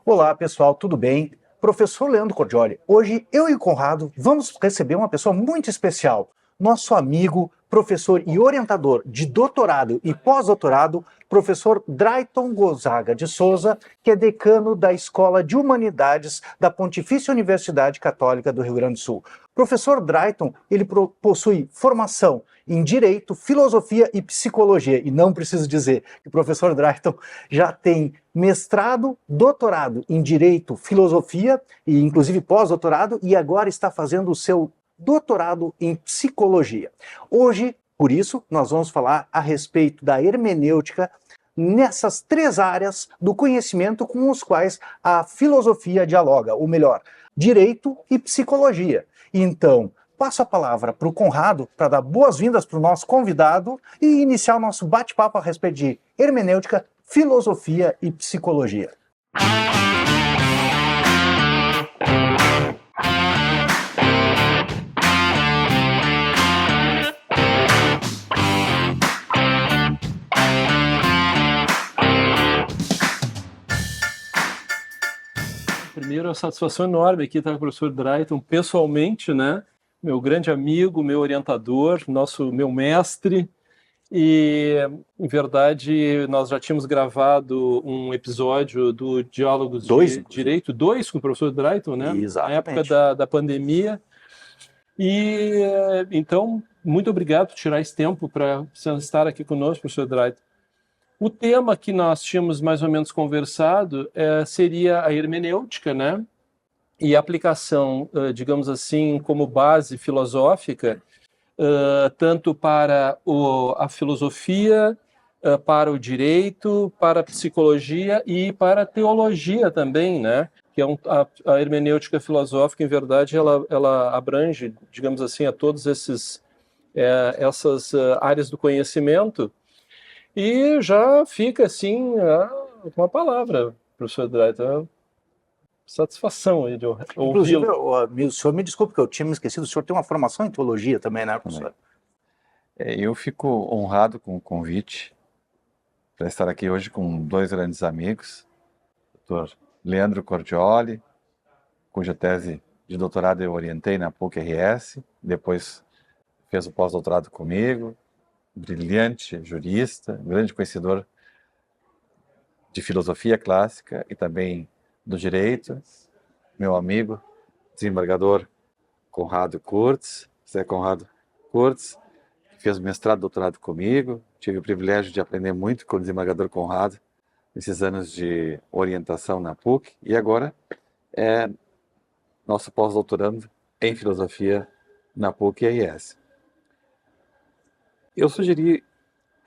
Olá, pessoal, tudo bem? Professor Leandro Cordioli. Hoje eu e o Conrado vamos receber uma pessoa muito especial, nosso amigo, professor e orientador de doutorado e pós-doutorado, professor Drayton Gonzaga de Souza, que é decano da Escola de Humanidades da Pontifícia Universidade Católica do Rio Grande do Sul. Professor Drayton, ele possui formação em Direito, Filosofia e Psicologia, e não preciso dizer que o professor Drayton já tem mestrado, doutorado em Direito, Filosofia e inclusive pós-doutorado, e agora está fazendo o seu doutorado em Psicologia. Hoje, por isso, nós vamos falar a respeito da hermenêutica nessas três áreas do conhecimento com os quais a filosofia dialoga, ou melhor, Direito e Psicologia. Então, passo a palavra para o Conrado para dar boas-vindas para o nosso convidado e iniciar o nosso bate-papo a respeito de hermenêutica, filosofia e psicologia. Primeiro, é uma satisfação enorme aqui estar com o professor Drayton pessoalmente, né? Meu grande amigo, meu orientador, meu mestre. E, em verdade, nós já tínhamos gravado um episódio do Diálogos de Direito 2 com o professor Drayton, né? Exatamente. Na época da pandemia. E, então, muito obrigado por tirar esse tempo para estar aqui conosco, professor Drayton. O tema que nós tínhamos mais ou menos conversado seria a hermenêutica, né? E a aplicação, digamos assim, como base filosófica, tanto para a filosofia, para o direito, para a psicologia e para a teologia também, né? Que é a hermenêutica filosófica, em verdade, ela abrange, digamos assim, a todas essas áreas do conhecimento. E já fica assim, uma palavra, professor Drayton, satisfação aí de ouvi-lo. Inclusive, o senhor me desculpe que eu tinha me esquecido, o senhor tem uma formação em teologia também, né, professor? Eu fico honrado com o convite para estar aqui hoje com dois grandes amigos, o Dr. Leandro Cordioli, cuja tese de doutorado eu orientei na PUC-RS, depois fez o pós-doutorado comigo, brilhante jurista, grande conhecedor de filosofia clássica e também do direito, meu amigo, desembargador Conrado Kurtz, Zé Conrado Kurtz, que fez mestrado e doutorado comigo. Tive o privilégio de aprender muito com o desembargador Conrado nesses anos de orientação na PUC e agora é nosso pós-doutorando em filosofia na PUC-RS. Eu sugeri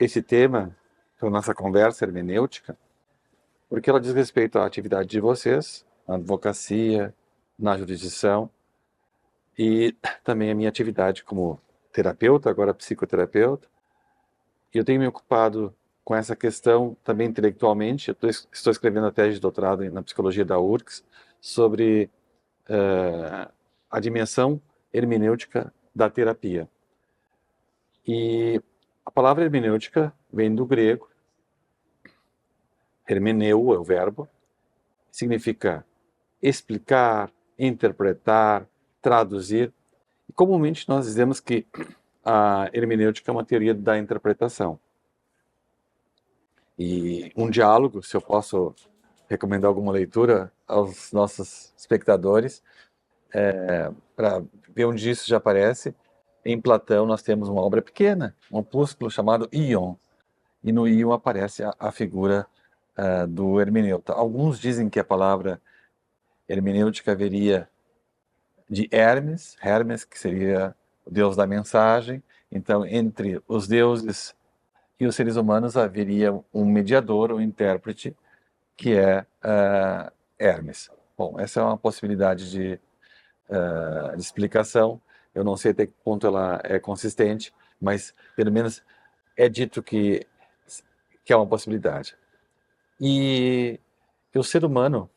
esse tema para a nossa conversa hermenêutica porque ela diz respeito à atividade de vocês, na advocacia, na jurisdição e também a minha atividade como terapeuta, agora psicoterapeuta. E eu tenho me ocupado com essa questão também intelectualmente. Eu estou escrevendo a tese de doutorado na psicologia da URGS sobre a dimensão hermenêutica da terapia. E a palavra hermenêutica vem do grego. Hermeneu é o verbo, significa explicar, interpretar, traduzir. E comumente nós dizemos que a hermenêutica é uma teoria da interpretação. E um diálogo, se eu posso recomendar alguma leitura aos nossos espectadores, para ver onde isso já aparece, em Platão nós temos uma obra pequena, um opúsculo chamado Ion, e no Ion aparece a figura do hermeneuta. Alguns dizem que a palavra hermenêutica viria de Hermes, que seria o deus da mensagem. Então, entre os deuses e os seres humanos haveria um mediador, um intérprete, que é Hermes. Bom, essa é uma possibilidade de explicação. Eu não sei até que ponto ela é consistente, mas pelo menos é dito que é uma possibilidade. E o ser humano,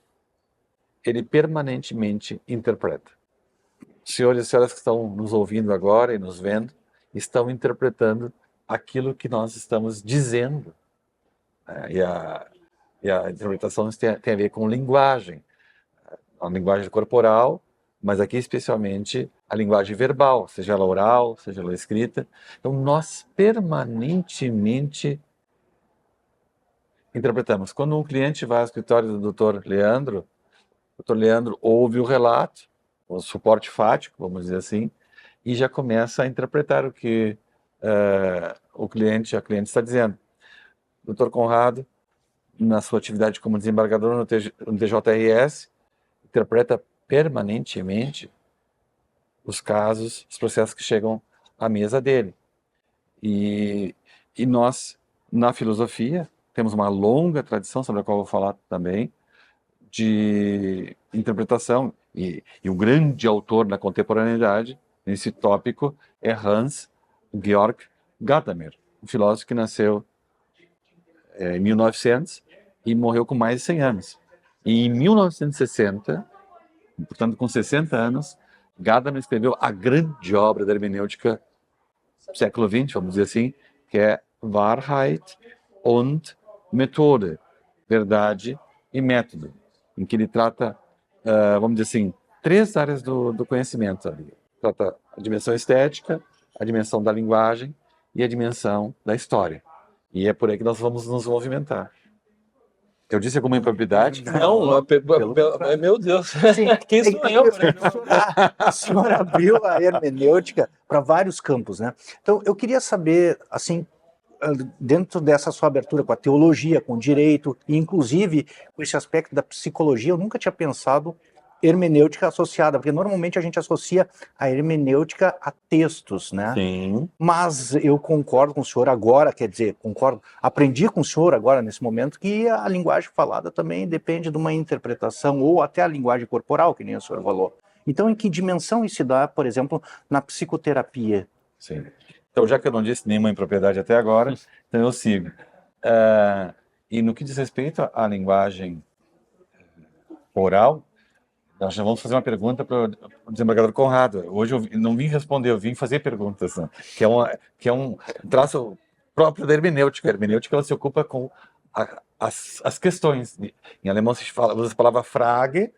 ele permanentemente interpreta. Os senhores e senhoras que estão nos ouvindo agora e nos vendo, estão interpretando aquilo que nós estamos dizendo. E E a interpretação tem a ver com linguagem, a linguagem corporal, mas aqui especialmente a linguagem verbal, seja ela oral, seja ela escrita. Então nós permanentemente interpretamos. Quando um cliente vai ao escritório do Dr. Leandro, o Dr. Leandro ouve o relato, o suporte fático, vamos dizer assim, e já começa a interpretar o que a cliente está dizendo. O Dr. Conrado, na sua atividade como desembargador no TJRS, interpreta permanentemente os casos, os processos que chegam à mesa dele. E nós, na filosofia, temos uma longa tradição, sobre a qual eu vou falar também, de interpretação. E o grande autor da contemporaneidade nesse tópico é Hans Georg Gadamer, um filósofo que nasceu em 1900 e morreu com mais de 100 anos. E em 1960, portanto com 60 anos, Gadamer escreveu a grande obra da hermenêutica do século XX, vamos dizer assim, que é Wahrheit und Methode, verdade e método, em que ele trata, vamos dizer assim, 3 áreas do conhecimento ali. Trata a dimensão estética, a dimensão da linguagem e a dimensão da história. E é por aí que nós vamos nos movimentar. Eu disse alguma impropriedade? Não, meu Deus. Sim, Quem sou eu? O senhor abriu a hermenêutica para vários campos, né? Então, eu queria saber, assim, dentro dessa sua abertura com a teologia, com o direito, e inclusive com esse aspecto da psicologia, eu nunca tinha pensado hermenêutica associada, porque normalmente a gente associa a hermenêutica a textos, né? Sim. Mas eu concordo com o senhor agora, quer dizer, aprendi com o senhor agora, nesse momento, que a linguagem falada também depende de uma interpretação, ou até a linguagem corporal, que nem o senhor falou. Então, em que dimensão isso se dá, por exemplo, na psicoterapia? Sim. Então, já que eu não disse nenhuma impropriedade até agora, então eu sigo. E no que diz respeito à linguagem oral, nós já vamos fazer uma pergunta para o desembargador Conrado. Hoje eu não vim responder, eu vim fazer perguntas, né? que é um traço próprio da hermenêutica. A hermenêutica ela se ocupa com as questões. Em alemão se usa a palavra Frage,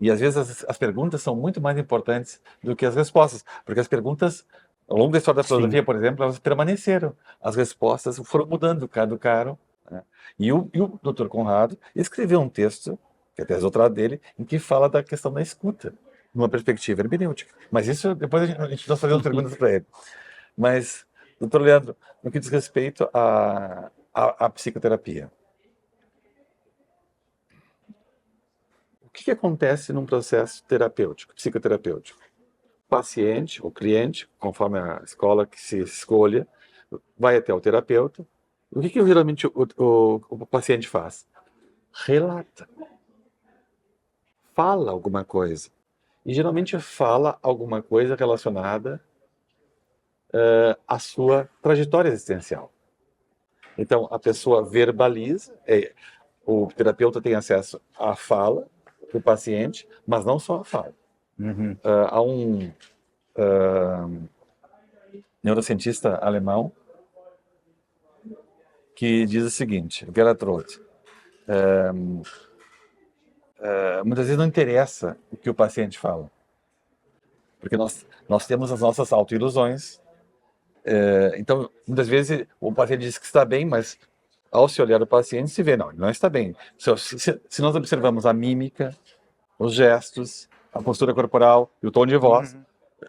e às vezes as perguntas são muito mais importantes do que as respostas, porque as perguntas, ao longo da história da filosofia, por exemplo, elas permaneceram. As respostas foram mudando do caro. Né? E o Dr. Conrado escreveu um texto, que é a tese de doutorado dele, em que fala da questão da escuta, numa perspectiva hermenêutica. Mas isso, depois nós fazemos perguntas para ele. Mas, doutor Leandro, no que diz respeito à psicoterapia, o que acontece num processo terapêutico, psicoterapêutico? O paciente, o cliente, conforme a escola que se escolha, vai até o terapeuta. O que geralmente o paciente faz? Relata. Fala alguma coisa. E geralmente fala alguma coisa relacionada à sua trajetória existencial. Então, a pessoa verbaliza, o terapeuta tem acesso à fala do paciente, mas não só à fala. Uhum. Há um neurocientista alemão que diz o seguinte, Gerhard, muitas vezes não interessa o que o paciente fala, porque nós temos as nossas autoilusões. Então, muitas vezes o paciente diz que está bem, mas ao se olhar o paciente se vê, não, ele não está bem. Se nós observamos a mímica, os gestos, a postura corporal e o tom de voz,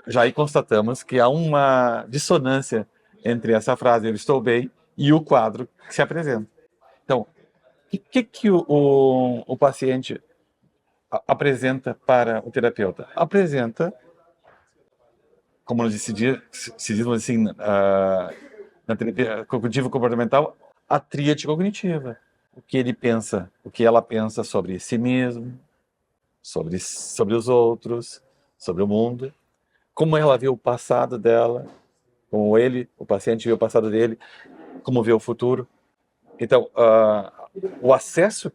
já aí constatamos que há uma dissonância entre essa frase, eu estou bem, e o quadro que se apresenta. Então, o que o paciente apresenta para o terapeuta? Apresenta, como se diz assim, na terapia cognitivo-comportamental, a tríade cognitiva. O que ele pensa, o que ela pensa sobre si mesmo, sobre os outros, sobre o mundo, como ela vê o passado dela, como o paciente vê o passado dele, como vê o futuro. Então, o acesso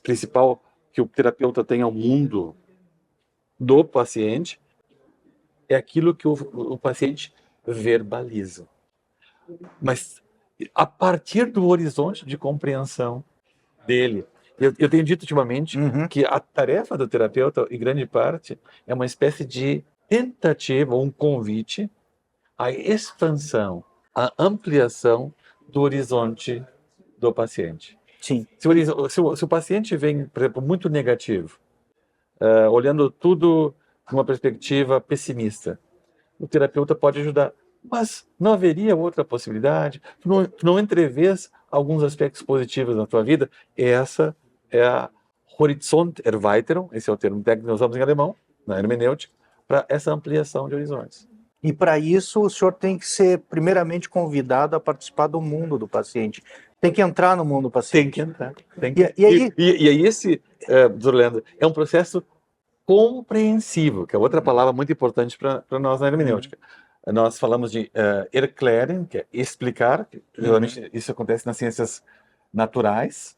principal que o terapeuta tem ao mundo do paciente é aquilo que o paciente verbaliza. Mas a partir do horizonte de compreensão dele. Eu tenho dito ultimamente que a tarefa do terapeuta, em grande parte, é uma espécie de tentativa, um convite à expansão, à ampliação do horizonte do paciente. Sim. Se o paciente vem, por exemplo, muito negativo, olhando tudo numa perspectiva pessimista, o terapeuta pode ajudar. Mas não haveria outra possibilidade? Tu não entrevês alguns aspectos positivos na tua vida? Essa é a Horizonterweiterung, esse é o termo técnico que nós usamos em alemão, na hermenêutica, para essa ampliação de horizontes. E para isso o senhor tem que ser primeiramente convidado a participar do mundo do paciente. Tem que entrar no mundo do paciente. Tem que entrar. E aí esse, doutor Leandro, é um processo compreensivo, que é outra palavra muito importante para nós na hermenêutica. Nós falamos de erklären, que é explicar, que geralmente isso acontece nas ciências naturais,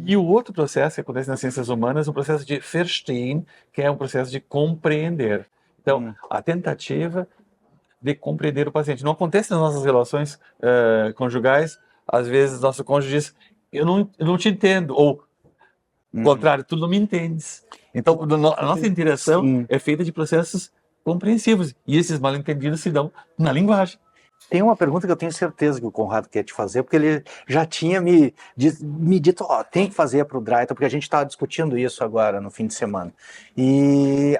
e o outro processo que acontece nas ciências humanas é um processo de verstehen, que é um processo de compreender. Então, a tentativa de compreender o paciente. Não acontece nas nossas relações conjugais, às vezes nosso cônjuge diz, eu não te entendo, ou ao contrário, tu não me entendes. Então, a nossa interação é feita de processos compreensivos, e esses mal-entendidos se dão na linguagem. Tem uma pergunta que eu tenho certeza que o Conrado quer te fazer, porque ele já tinha me dito, tem que fazer para o Drayton, porque a gente estava discutindo isso agora no fim de semana. E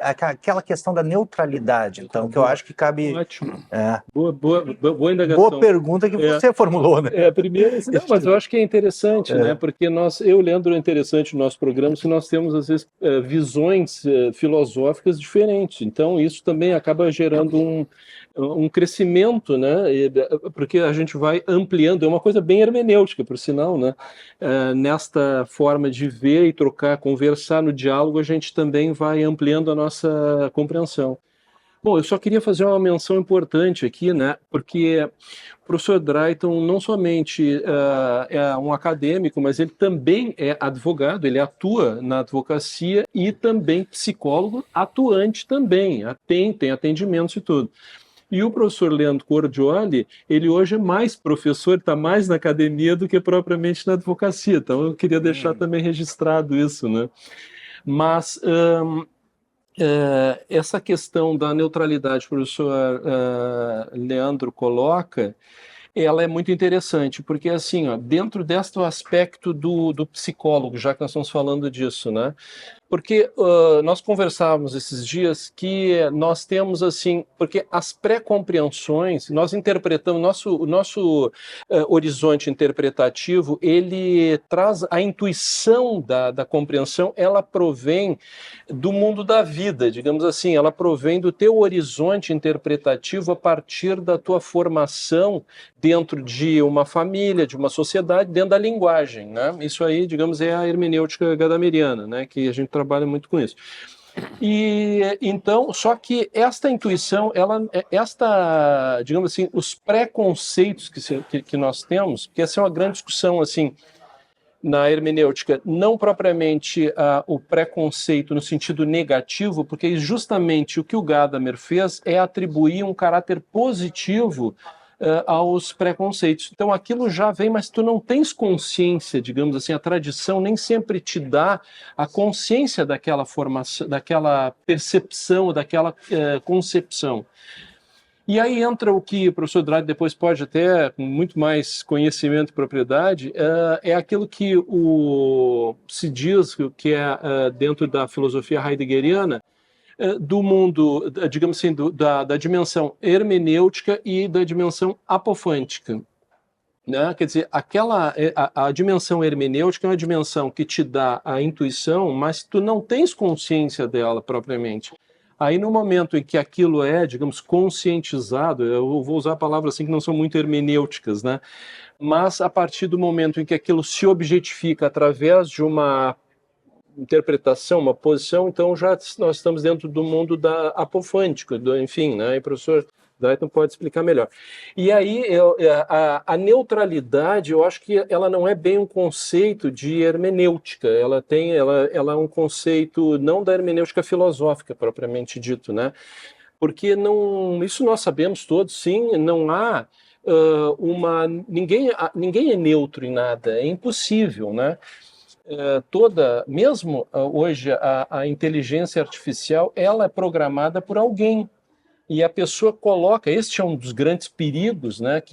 aquela questão da neutralidade, então, que eu acho que cabe... Ótimo. É. Boa indagação. Boa pergunta que você formulou, né? Primeiro, não, mas eu acho que é interessante, né? Porque eu lembro, é interessante no nosso programa, se nós temos, às vezes, visões filosóficas diferentes. Então, isso também acaba gerando um crescimento, né? Porque a gente vai ampliando, é uma coisa bem hermenêutica, por sinal, né? Nesta forma de ver e trocar, conversar no diálogo, a gente também vai ampliando a nossa compreensão. Bom, eu só queria fazer uma menção importante aqui, né? Porque o professor Drayton não somente é um acadêmico, mas ele também é advogado, ele atua na advocacia e também psicólogo atuante também, tem atendimentos e tudo. E o professor Leandro Cordioli, ele hoje é mais professor, está mais na academia do que propriamente na advocacia. Então eu queria deixar também registrado isso, né? Mas essa questão da neutralidade que o professor Leandro coloca, ela é muito interessante, porque assim, dentro deste aspecto do psicólogo, já que nós estamos falando disso, né? Porque nós conversávamos esses dias que nós temos assim, porque as pré-compreensões, nós interpretamos, o nosso horizonte interpretativo, ele traz a intuição da compreensão, ela provém do mundo da vida, digamos assim, ela provém do teu horizonte interpretativo a partir da tua formação dentro de uma família, de uma sociedade, dentro da linguagem, né? Isso aí, digamos, é a hermenêutica gadameriana, né? Que a gente trabalha muito com isso. E então, só que esta intuição, digamos assim, os preconceitos que nós temos, que essa é uma grande discussão assim na hermenêutica, não propriamente o preconceito no sentido negativo, porque justamente o que o Gadamer fez é atribuir um caráter positivo aos preconceitos. Então aquilo já vem, mas tu não tens consciência, digamos assim, a tradição nem sempre te dá a consciência daquela formação, daquela percepção, daquela concepção. E aí entra o que o professor Drayton depois pode até, com muito mais conhecimento e propriedade, é aquilo que se diz que é dentro da filosofia heideggeriana, do mundo, digamos assim, da dimensão hermenêutica e da dimensão apofântica. Né? Quer dizer, a dimensão hermenêutica é uma dimensão que te dá a intuição, mas tu não tens consciência dela propriamente. Aí no momento em que aquilo é, digamos, conscientizado, eu vou usar palavras assim que não são muito hermenêuticas, né? Mas a partir do momento em que aquilo se objetifica através de uma interpretação, uma posição, então já nós estamos dentro do mundo da apofântica, enfim, né? E o professor Drayton pode explicar melhor. E aí a neutralidade, eu acho que ela não é bem um conceito de hermenêutica, ela é um conceito não da hermenêutica filosófica propriamente dito, né? Porque isso nós sabemos todos, sim, não há ninguém é neutro em nada, é impossível, né? Mesmo hoje a inteligência artificial, ela é programada por alguém. E a pessoa coloca, este é um dos grandes perigos, né,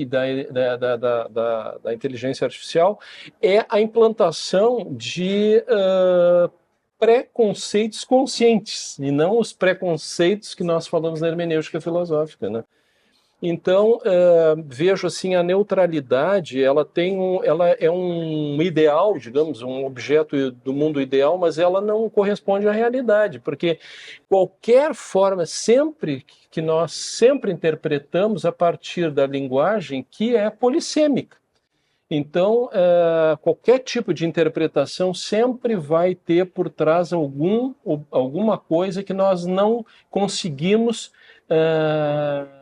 da inteligência artificial, é a implantação de preconceitos conscientes, e não os preconceitos que nós falamos na hermenêutica filosófica, né? Então, vejo assim, a neutralidade, ela é um ideal, digamos, um objeto do mundo ideal, mas ela não corresponde à realidade, porque qualquer forma, nós sempre interpretamos a partir da linguagem que é polissêmica. Então, qualquer tipo de interpretação sempre vai ter por trás alguma coisa que nós não conseguimos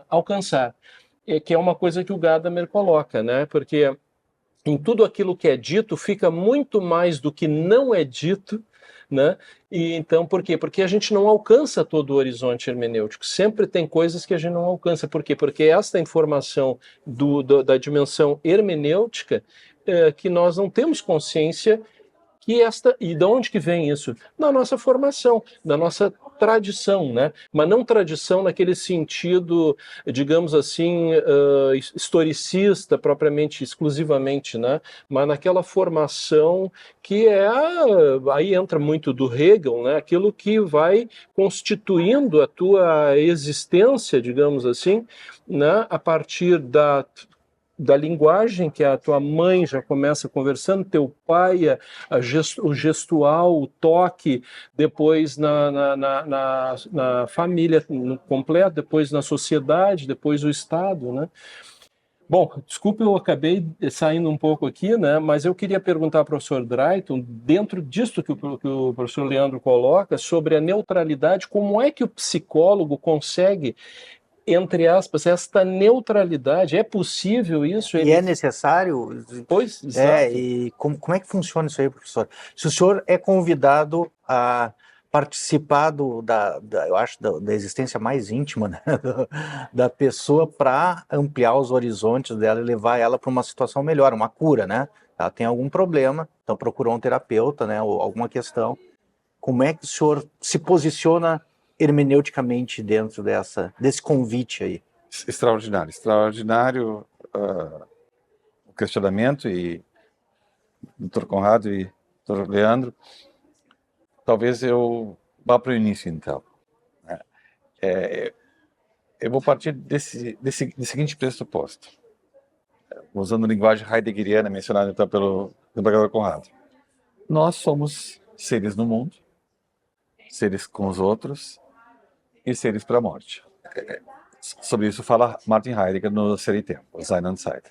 alcançar, que é uma coisa que o Gadamer coloca, né? Porque em tudo aquilo que é dito fica muito mais do que não é dito, né? E então, por quê? Porque a gente não alcança todo o horizonte hermenêutico. Sempre tem coisas que a gente não alcança. Por quê? Porque esta informação da dimensão hermenêutica que nós não temos consciência e de onde que vem isso? Na nossa formação, na nossa tradição, né? Mas não tradição naquele sentido, digamos assim, historicista, propriamente, exclusivamente, né? Mas naquela formação que aí entra muito do Hegel, né? Aquilo que vai constituindo a tua existência, digamos assim, né? A partir da linguagem, que a tua mãe já começa conversando, teu pai, o gestual, o toque, depois na família no completo, depois na sociedade, depois o Estado, né? Bom, desculpe, eu acabei saindo um pouco aqui, né? Mas eu queria perguntar ao professor Drayton, dentro disso que o professor Leandro coloca, sobre a neutralidade, como é que o psicólogo consegue, entre aspas, esta neutralidade? É possível isso? E é necessário? Pois, exato. E como é que funciona isso aí, professor? Se o senhor é convidado a participar eu acho, da existência mais íntima, né, da pessoa, para ampliar os horizontes dela e levar ela para uma situação melhor, uma cura, né? Ela tem algum problema, então procurou um terapeuta, né, ou alguma questão. Como é que o senhor se posiciona hermeneuticamente dentro desse convite aí? Extraordinário, extraordinário o questionamento, e Dr. Conrado e Dr. Leandro. Talvez eu vá para o início, então. Eu vou partir desse seguinte pressuposto, usando a linguagem heideggeriana mencionada então pelo Dr. Conrado. Nós somos seres no mundo, seres com os outros e seres para a morte. Sobre isso fala Martin Heidegger no Ser e Tempo, Sein und Zeit.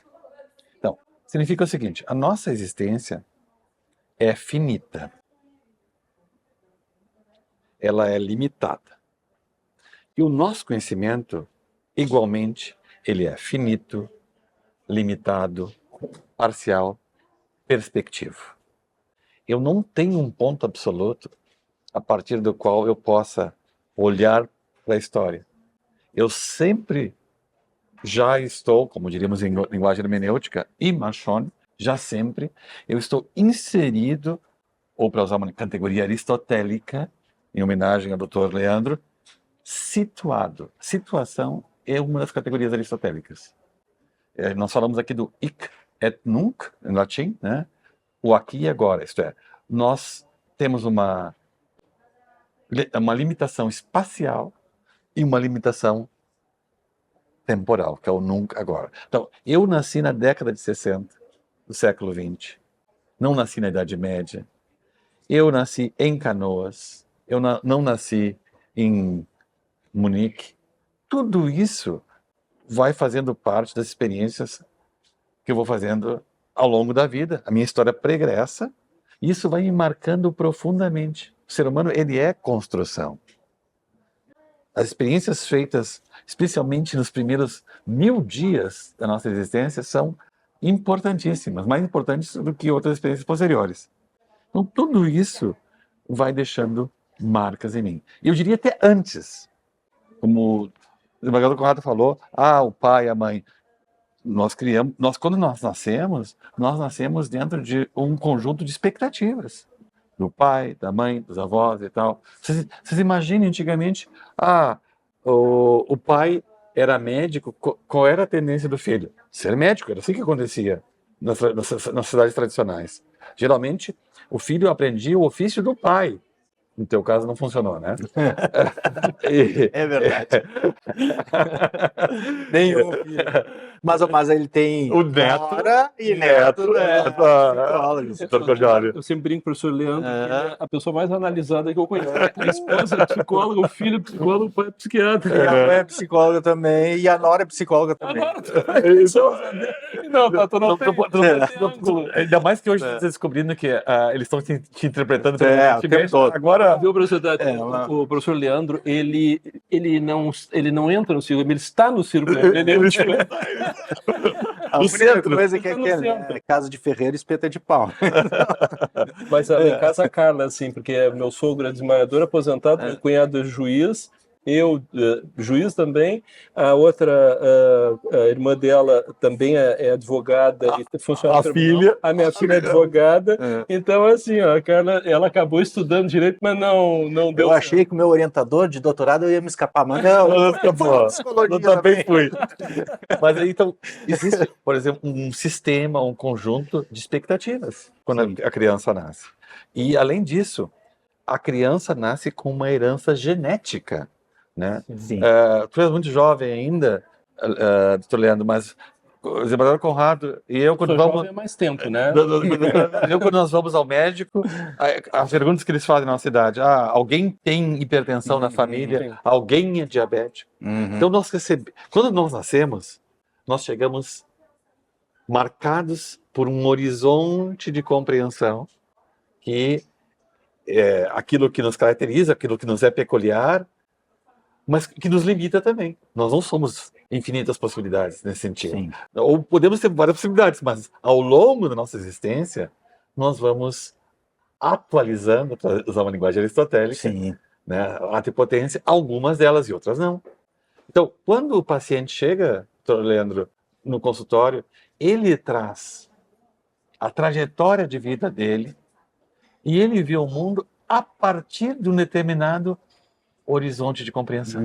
Então, significa o seguinte: a nossa existência é finita. Ela é limitada. E o nosso conhecimento, igualmente, ele é finito, limitado, parcial, perspectivo. Eu não tenho um ponto absoluto a partir do qual eu possa olhar para a história. Eu sempre já estou, como diríamos em linguagem hermenêutica, imachon, já sempre, eu estou inserido, ou para usar uma categoria aristotélica, em homenagem ao Dr. Leandro, situado. Situação é uma das categorias aristotélicas. Nós falamos aqui do hic et nunc, em latim, né? O aqui e agora, isto é, nós temos uma limitação espacial e uma limitação temporal, que é o nunca agora. Então, eu nasci na década de 60 do século XX, não nasci na Idade Média, eu nasci em Canoas, eu não nasci em Munique. Tudo isso vai fazendo parte das experiências que eu vou fazendo ao longo da vida. A minha história pregressa, e isso vai me marcando profundamente. O ser humano, ele é construção. As experiências feitas, especialmente nos primeiros 1000 dias da nossa existência, são importantíssimas, mais importantes do que outras experiências posteriores. Então, tudo isso vai deixando marcas em mim. E eu diria até antes, como o desembargador Conrado falou, o pai, a mãe. quando nós nascemos dentro de um conjunto de expectativas do pai, da mãe, dos avós e tal. Vocês imaginem antigamente, o pai era médico, qual era a tendência do filho? Ser médico, era assim que acontecia nas sociedades tradicionais. Geralmente, o filho aprendia o ofício do pai. No teu caso não funcionou, né? É verdade. Nenhum filho. Mas ele tem O neto. nora e neto, né? Psicólogos. Doutor Cordioli. Eu sempre brinco com o professor Leandro, que ele é a pessoa mais analisada que eu conheço. A esposa é psicóloga, o filho é psicólogo, o pai é psiquiatra. E a mãe é psicóloga também, e a nora é psicóloga também. Não, tu não tem ângulo. Ainda mais que hoje você está descobrindo que eles estão te interpretando o tempo todo. Agora, viu, professor, uma- o professor Leandro, ele não entra no círculo, ele está no círculo. Ele A única centro. coisa que é No aquele, centro. casa de ferreiro, espeta de pau. Mas em casa a Carla, assim, porque meu sogro é desmaiador aposentado, meu cunhado é juiz, eu juiz também, a outra a irmã dela também é advogada e funciona a filha. a minha filha é advogada, então assim, ó, a Carla, ela acabou estudando direito, mas não deu Eu achei que o meu orientador de doutorado eu ia me escapar, mas não escapou. psicologia Eu também fui. Mas aí, então, existe, por exemplo, um sistema, um conjunto de expectativas quando a criança nasce. E, além disso, a criança nasce com uma herança genética, né? Sim. Tu és muito jovem ainda, doutor Leandro, mas o desembargador Conrado e eu, quando vamos... há mais tempo, né? Quando nós vamos ao médico, as perguntas que eles fazem na nossa cidade, alguém tem hipertensão na família, sim. alguém é diabético. Então, quando nós nascemos, nós chegamos marcados por um horizonte de compreensão que é aquilo que nos caracteriza, aquilo que nos é peculiar, mas que nos limita também. Nós não somos infinitas possibilidades nesse sentido. Sim. Ou podemos ter várias possibilidades, mas ao longo da nossa existência, nós vamos atualizando, para usar uma linguagem aristotélica, Sim. né, a potência, algumas delas e outras não. Então, quando o paciente chega, doutor Leandro, no consultório, ele traz a trajetória de vida dele e ele vê o mundo a partir de um determinado horizonte de compreensão.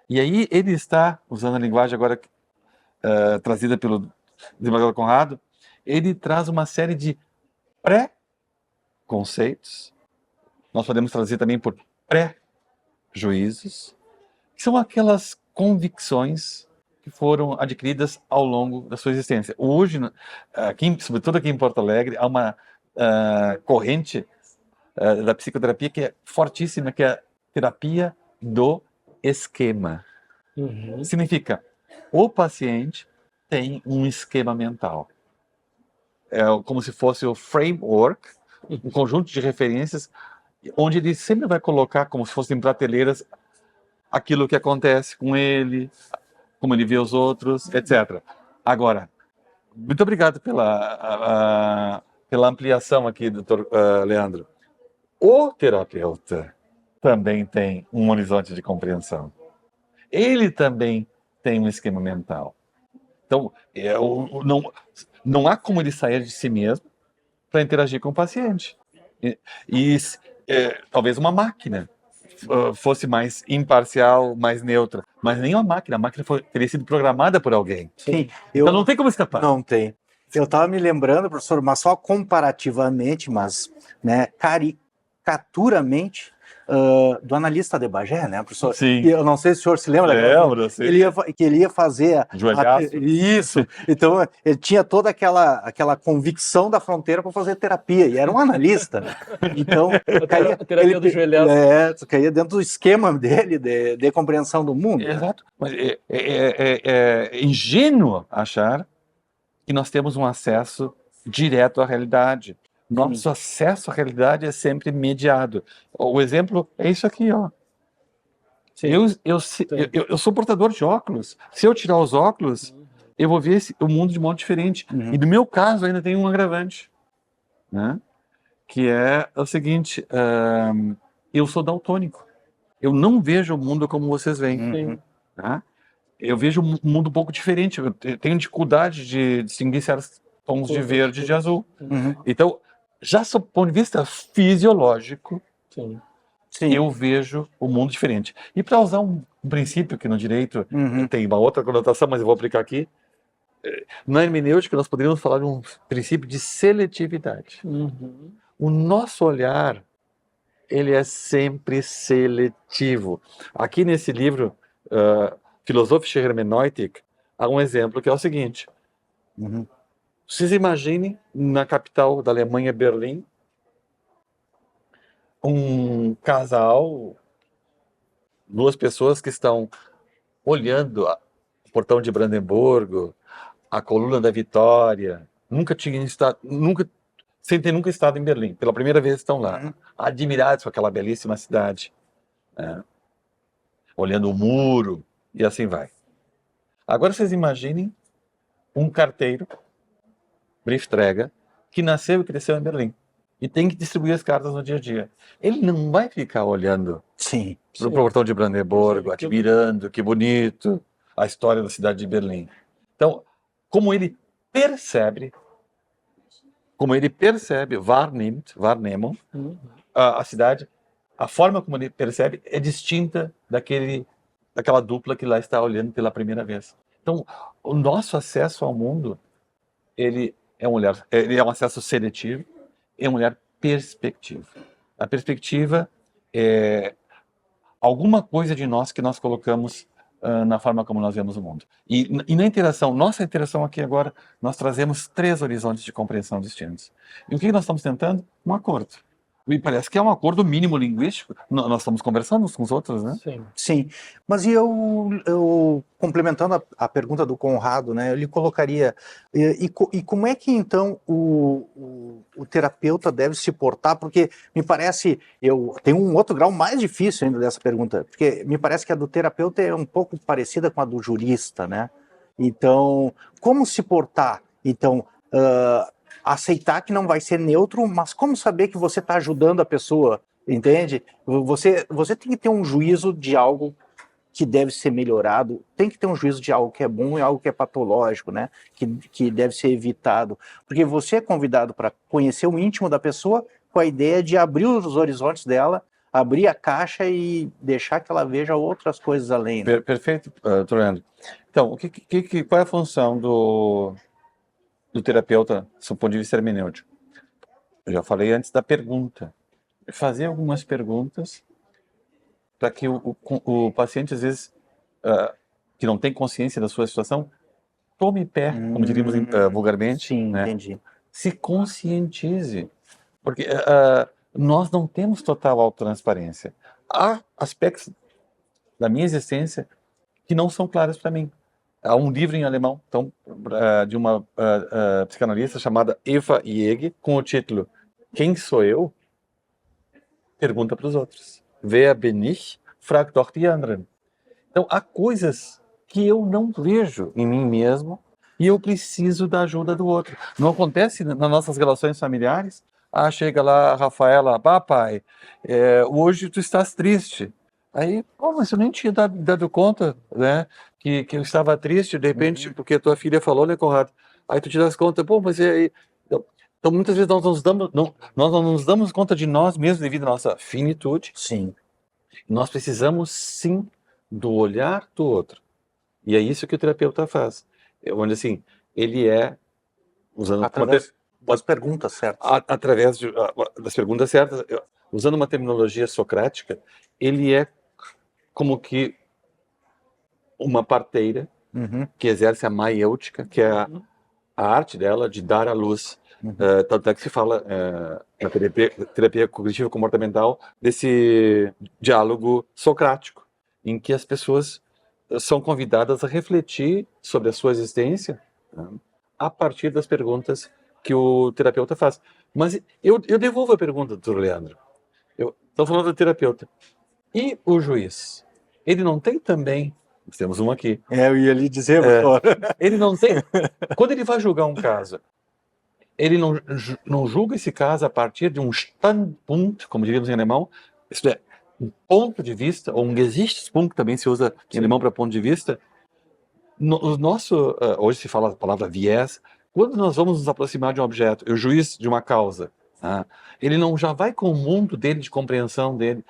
E aí ele está, usando a linguagem agora trazida pelo desembargador Conrado, ele traz uma série de pré-conceitos, nós podemos traduzir também por pré-juízos, que são aquelas convicções que foram adquiridas ao longo da sua existência. Hoje, sobretudo aqui em Porto Alegre, há uma corrente da psicoterapia que é fortíssima, que é a terapia do esquema. Significa, o paciente tem um esquema mental. É como se fosse o framework, um conjunto de referências, onde ele sempre vai colocar, como se fossem prateleiras, aquilo que acontece com ele, como ele vê os outros, etc. Agora, muito obrigado pela ampliação aqui, doutor Leandro. O terapeuta também tem um horizonte de compreensão. Ele também tem um esquema mental. Então, não há como ele sair de si mesmo para interagir com o paciente. Talvez uma máquina fosse mais imparcial, mais neutra. Mas nem a máquina teria sido programada por alguém. Sim. Então não tem como escapar. Não tem. Eu estava me lembrando, professor, mas só comparativamente, mas caricaturamente, do analista de Bagé, né, professor? Sim. Eu não sei se o senhor se lembra. Lembro, sim. Que ele ia fazer... Joelhaço. Isso. Então, ele tinha toda aquela convicção da fronteira para fazer terapia, e era um analista. Então, a terapia do joelhaço. caía dentro do esquema dele de compreensão do mundo. Exato. Mas é ingênuo achar que nós temos um acesso direto à realidade. Nosso acesso à realidade é sempre mediado. O exemplo é isso aqui, ó. Eu sou portador de óculos. Se eu tirar os óculos, eu vou ver o mundo de modo diferente. E no meu caso ainda tem um agravante, né? Que é o seguinte: eu sou daltônico. Eu não vejo o mundo como vocês veem. Tá? eu vejo um mundo um pouco diferente. Eu tenho dificuldade de distinguir certos tons de verde e de azul. Uhum. Então, já sob o ponto de vista fisiológico, Sim. Sim. eu vejo o mundo diferente. E para usar um princípio que no direito Uhum. tem uma outra conotação, mas eu vou aplicar aqui, na hermenêutica nós poderíamos falar de um princípio de seletividade. Uhum. O nosso olhar, ele é sempre seletivo. Aqui nesse livro, Philosophische Hermeneutik, há um exemplo que é o seguinte. Uhum. Vocês imaginem, na capital da Alemanha, Berlim, um casal, duas pessoas que estão olhando o portão de Brandemburgo, a coluna da Vitória, sem ter nunca estado em Berlim. Pela primeira vez estão lá, Uhum. admirados com aquela belíssima cidade, né? Olhando o muro e assim vai. Agora vocês imaginem um carteiro, briefträger, que nasceu e cresceu em Berlim e tem que distribuir as cartas no dia a dia. Ele não vai ficar olhando Sim. para o portão de Brandemburgo, Sim. admirando, que bonito, a história da cidade de Berlim. Então, como ele percebe, Wahrnehmung, Uhum. a cidade, a forma como ele percebe é distinta daquela dupla que lá está olhando pela primeira vez. Então, o nosso acesso ao mundo, ele é um acesso seletivo, é um olhar perspectivo. A perspectiva é alguma coisa de nós que nós colocamos na forma como nós vemos o mundo. E na interação, nossa interação aqui agora, nós trazemos 3 horizontes de compreensão distintos. E o que nós estamos tentando? Um acordo. Me parece que é um acordo mínimo linguístico. Nós estamos conversando uns com os outros, né? Sim. Sim, mas eu complementando a pergunta do Conrado, né, eu lhe colocaria, e como é que então o terapeuta deve se portar, porque me parece, eu tenho um outro grau mais difícil ainda dessa pergunta, porque me parece que a do terapeuta é um pouco parecida com a do jurista, né, então, como se portar, então, aceitar que não vai ser neutro, mas como saber que você está ajudando a pessoa, entende? Você tem que ter um juízo de algo que deve ser melhorado, tem que ter um juízo de algo que é bom e algo que é patológico, né? Que deve ser evitado. Porque você é convidado para conhecer o íntimo da pessoa com a ideia de abrir os horizontes dela, abrir a caixa e deixar que ela veja outras coisas além. Né? Perfeito, Dr. Leandro. Então, qual é a função do terapeuta, do ponto de vista hermenêutico? Eu já falei antes da pergunta. Fazer algumas perguntas para que o paciente, às vezes, que não tem consciência da sua situação, tome pé, como diríamos vulgarmente, Sim, né? entendi. Se conscientize. Porque nós não temos total autotransparência. Há aspectos da minha existência que não são claros para mim. Há um livro em alemão de uma psicanalista chamada Eva Jäger, com o título Quem sou eu? Pergunta para os outros. Wer bin ich? Frag doch die anderen. Então, há coisas que eu não vejo em mim mesmo e eu preciso da ajuda do outro. Não acontece nas nossas relações familiares? Chega lá a Rafaela, papai, hoje tu estás triste. Aí, mas eu nem tinha dado conta, né, que eu estava triste, de repente, porque a tua filha falou, né, Conrado? Aí tu te das conta, mas e aí? Então, muitas vezes nós não nos damos conta de nós mesmos devido à nossa finitude. Sim. Nós precisamos, sim, do olhar do outro. E é isso que o terapeuta faz. Onde, assim, ele usando Através das perguntas certas. Através das perguntas certas, usando uma terminologia socrática, ele é como que uma parteira que exerce a maiêutica, que é a arte dela de dar à luz. Tanto é que se fala na terapia cognitivo comportamental desse diálogo socrático, em que as pessoas são convidadas a refletir sobre a sua existência, né, a partir das perguntas que o terapeuta faz. Mas eu devolvo a pergunta, doutor Leandro. Eu estou falando do terapeuta. E o juiz? Ele não tem também... Nós temos um aqui. Eu ia lhe dizer, doutor. Ele não tem... Quando ele vai julgar um caso, ele não julga esse caso a partir de um Standpunkt, como diríamos em alemão, isto é, um ponto de vista, ou um Gesichtspunkt, também se usa em alemão para ponto de vista, O nosso, hoje se fala a palavra viés, quando nós vamos nos aproximar de um objeto, o juiz de uma causa, tá? Ele não já vai com o mundo dele, de compreensão dele.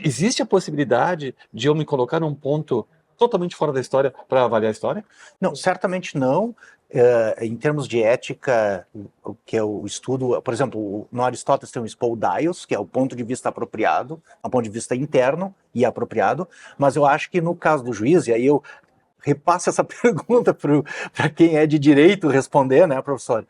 Existe a possibilidade de eu me colocar num ponto totalmente fora da história para avaliar a história? Não, certamente não. Em termos de ética, o que é o estudo, por exemplo, no Aristóteles tem o spoudaios, que é o ponto de vista apropriado, um ponto de vista interno e apropriado, mas eu acho que no caso do juiz, e aí eu repasso essa pergunta para quem é de direito responder, né, professor?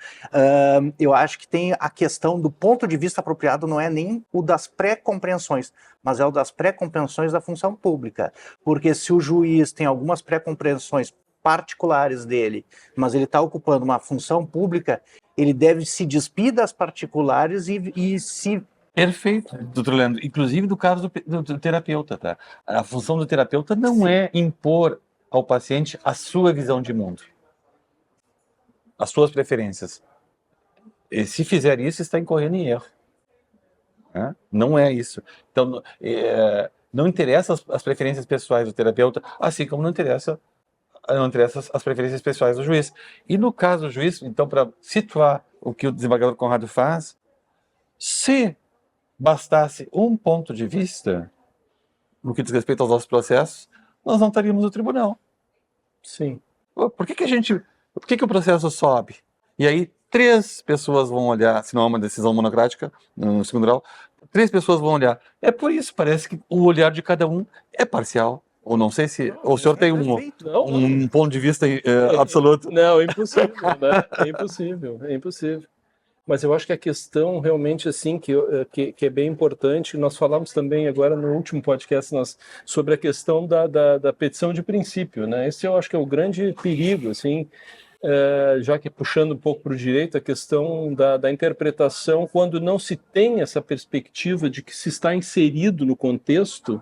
Eu acho que tem a questão do ponto de vista apropriado, não é nem o das pré-compreensões, mas é o das pré-compreensões da função pública. Porque se o juiz tem algumas pré-compreensões particulares dele, mas ele está ocupando uma função pública, ele deve se despir das particulares e se... Perfeito, doutor Leandro. Inclusive do caso do terapeuta, tá? A função do terapeuta não é impor ao paciente a sua visão de mundo, as suas preferências. E se fizer isso, está incorrendo em erro. Né? Não é isso. Então, não interessa as preferências pessoais do terapeuta, assim como não interessa as preferências pessoais do juiz. E no caso do juiz, então, para situar o que o desembargador Conrado faz, se bastasse um ponto de vista no que diz respeito aos nossos processos, nós não estaríamos no tribunal. Sim. Por que o processo sobe? E aí 3 pessoas vão olhar, se não é uma decisão monocrática, no segundo grau, 3 pessoas vão olhar. É por isso, parece que o olhar de cada um é parcial. Ou não sei se o senhor tem um ponto de vista absoluto. Não, é impossível, né? É impossível. Mas eu acho que a questão realmente assim que é bem importante, nós falamos também agora no último podcast sobre a questão da petição de princípio, né? Esse eu acho que é o grande perigo, assim, já que puxando um pouco para o direito, a questão da interpretação, quando não se tem essa perspectiva de que se está inserido no contexto,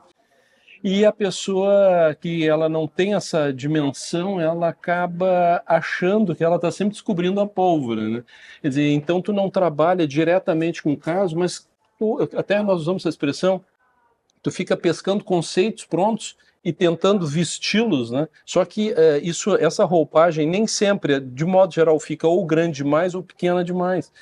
e a pessoa que ela não tem essa dimensão, ela acaba achando que ela está sempre descobrindo a pólvora, né? Quer dizer, então tu não trabalha diretamente com o caso, mas até nós usamos essa expressão, tu fica pescando conceitos prontos e tentando vesti-los, né? Só que essa roupagem nem sempre, de modo geral, fica ou grande demais ou pequena demais.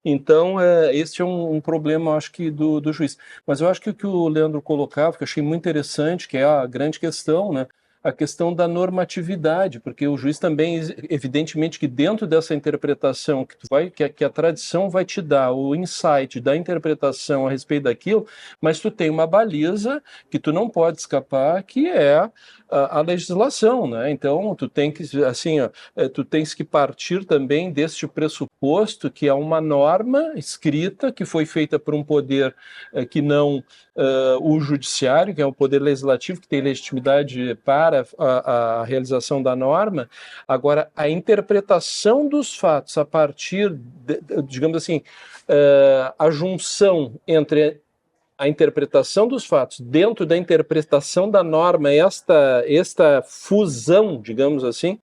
Então, esse é um problema, acho que, do juiz. Mas eu acho que o que o Leandro colocava, que eu achei muito interessante, que é a grande questão, né? A questão da normatividade, porque o juiz também, evidentemente, que dentro dessa interpretação que a tradição vai te dar, o insight da interpretação a respeito daquilo, mas tu tem uma baliza que tu não pode escapar, que é a legislação, né? Então, tu tem que, assim, tu tens que partir também deste pressuposto que é uma norma escrita que foi feita por um poder que não o judiciário, que é o poder legislativo, que tem legitimidade para a realização da norma. Agora, a interpretação dos fatos a partir, digamos assim, a junção entre a interpretação dos fatos dentro da interpretação da norma, esta fusão, digamos assim,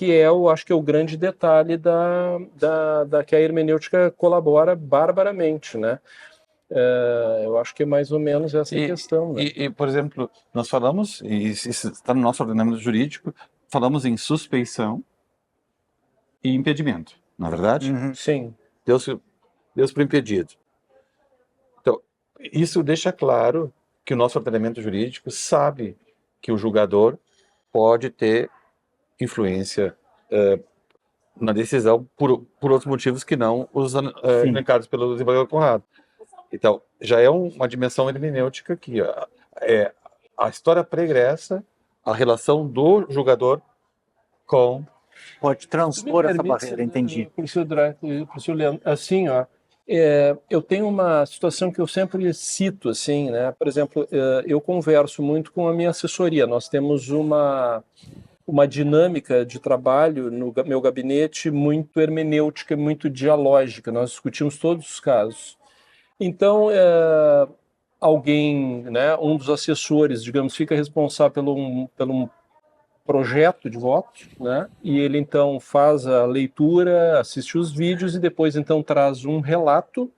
eu acho que é o grande detalhe da que a hermenêutica colabora barbaramente, né? Eu acho que é mais ou menos essa questão. Né? Por exemplo, nós falamos, e isso está no nosso ordenamento jurídico, falamos em suspeição e impedimento, não é verdade? Uhum. Sim. Deus para o impedido. Então, isso deixa claro que o nosso ordenamento jurídico sabe que o julgador pode ter influência na decisão por outros motivos que não os elencados pelo desembargador Conrado. Então, já é uma dimensão hermenêutica aqui. A história pregressa a relação do julgador com... Pode transpor essa barreira, entendi. Professor Leandro, assim, eu tenho uma situação que eu sempre cito, assim, né? Por exemplo, eu converso muito com a minha assessoria. Nós temos uma dinâmica de trabalho no meu gabinete muito hermenêutica, muito dialógica. Nós discutimos todos os casos. Então, alguém, né, um dos assessores, digamos, fica responsável pelo um projeto de voto, né, e ele então faz a leitura, assiste os vídeos e depois então traz um relato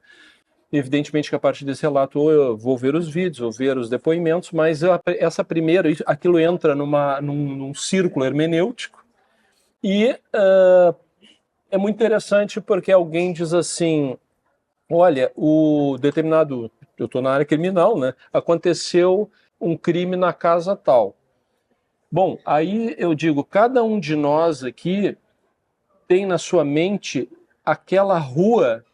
Evidentemente que a partir desse relato ou eu vou ver os vídeos, ou ver os depoimentos, mas essa primeira, aquilo entra num círculo hermenêutico e é muito interessante porque alguém diz assim, olha, o determinado, eu estou na área criminal, né? Aconteceu um crime na casa tal. Bom, aí eu digo, cada um de nós aqui tem na sua mente aquela rua,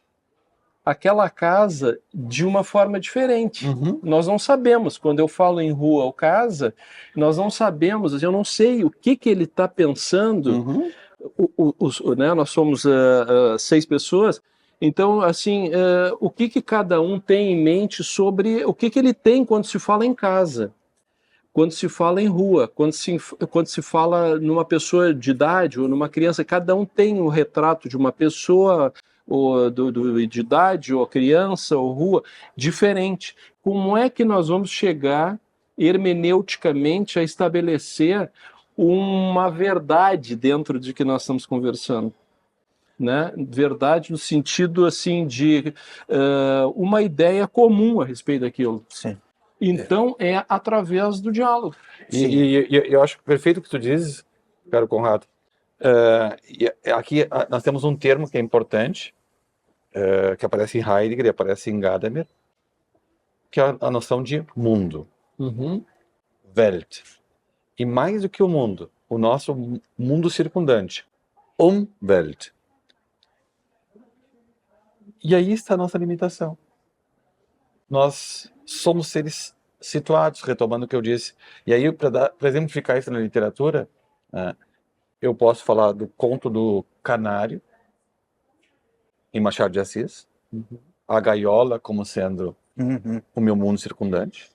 aquela casa de uma forma diferente. Nós não sabemos, quando eu falo em rua ou casa, nós não sabemos, eu não sei o que ele está pensando. Né, nós somos 6 pessoas, então, assim, o que cada um tem em mente sobre o que ele tem quando se fala em casa, quando se fala em rua, quando se fala numa pessoa de idade ou numa criança, cada um tem um retrato de uma pessoa ou de idade, ou criança, ou rua, diferente. Como é que nós vamos chegar hermeneuticamente a estabelecer uma verdade dentro de que nós estamos conversando? Né? Verdade no sentido assim de uma ideia comum a respeito daquilo. Sim. Então é através do diálogo. E eu acho perfeito o que tu dizes, caro Conrado. Aqui nós temos um termo que é importante, que aparece em Heidegger e aparece em Gadamer, que é a noção de mundo. Welt. E mais do que o mundo, o nosso mundo circundante, Umwelt. E aí está a nossa limitação. Nós somos seres situados, retomando o que eu disse. E aí, para exemplificar isso na literatura, eu posso falar do conto do Canário, em Machado de Assis, a gaiola como sendo o meu mundo circundante.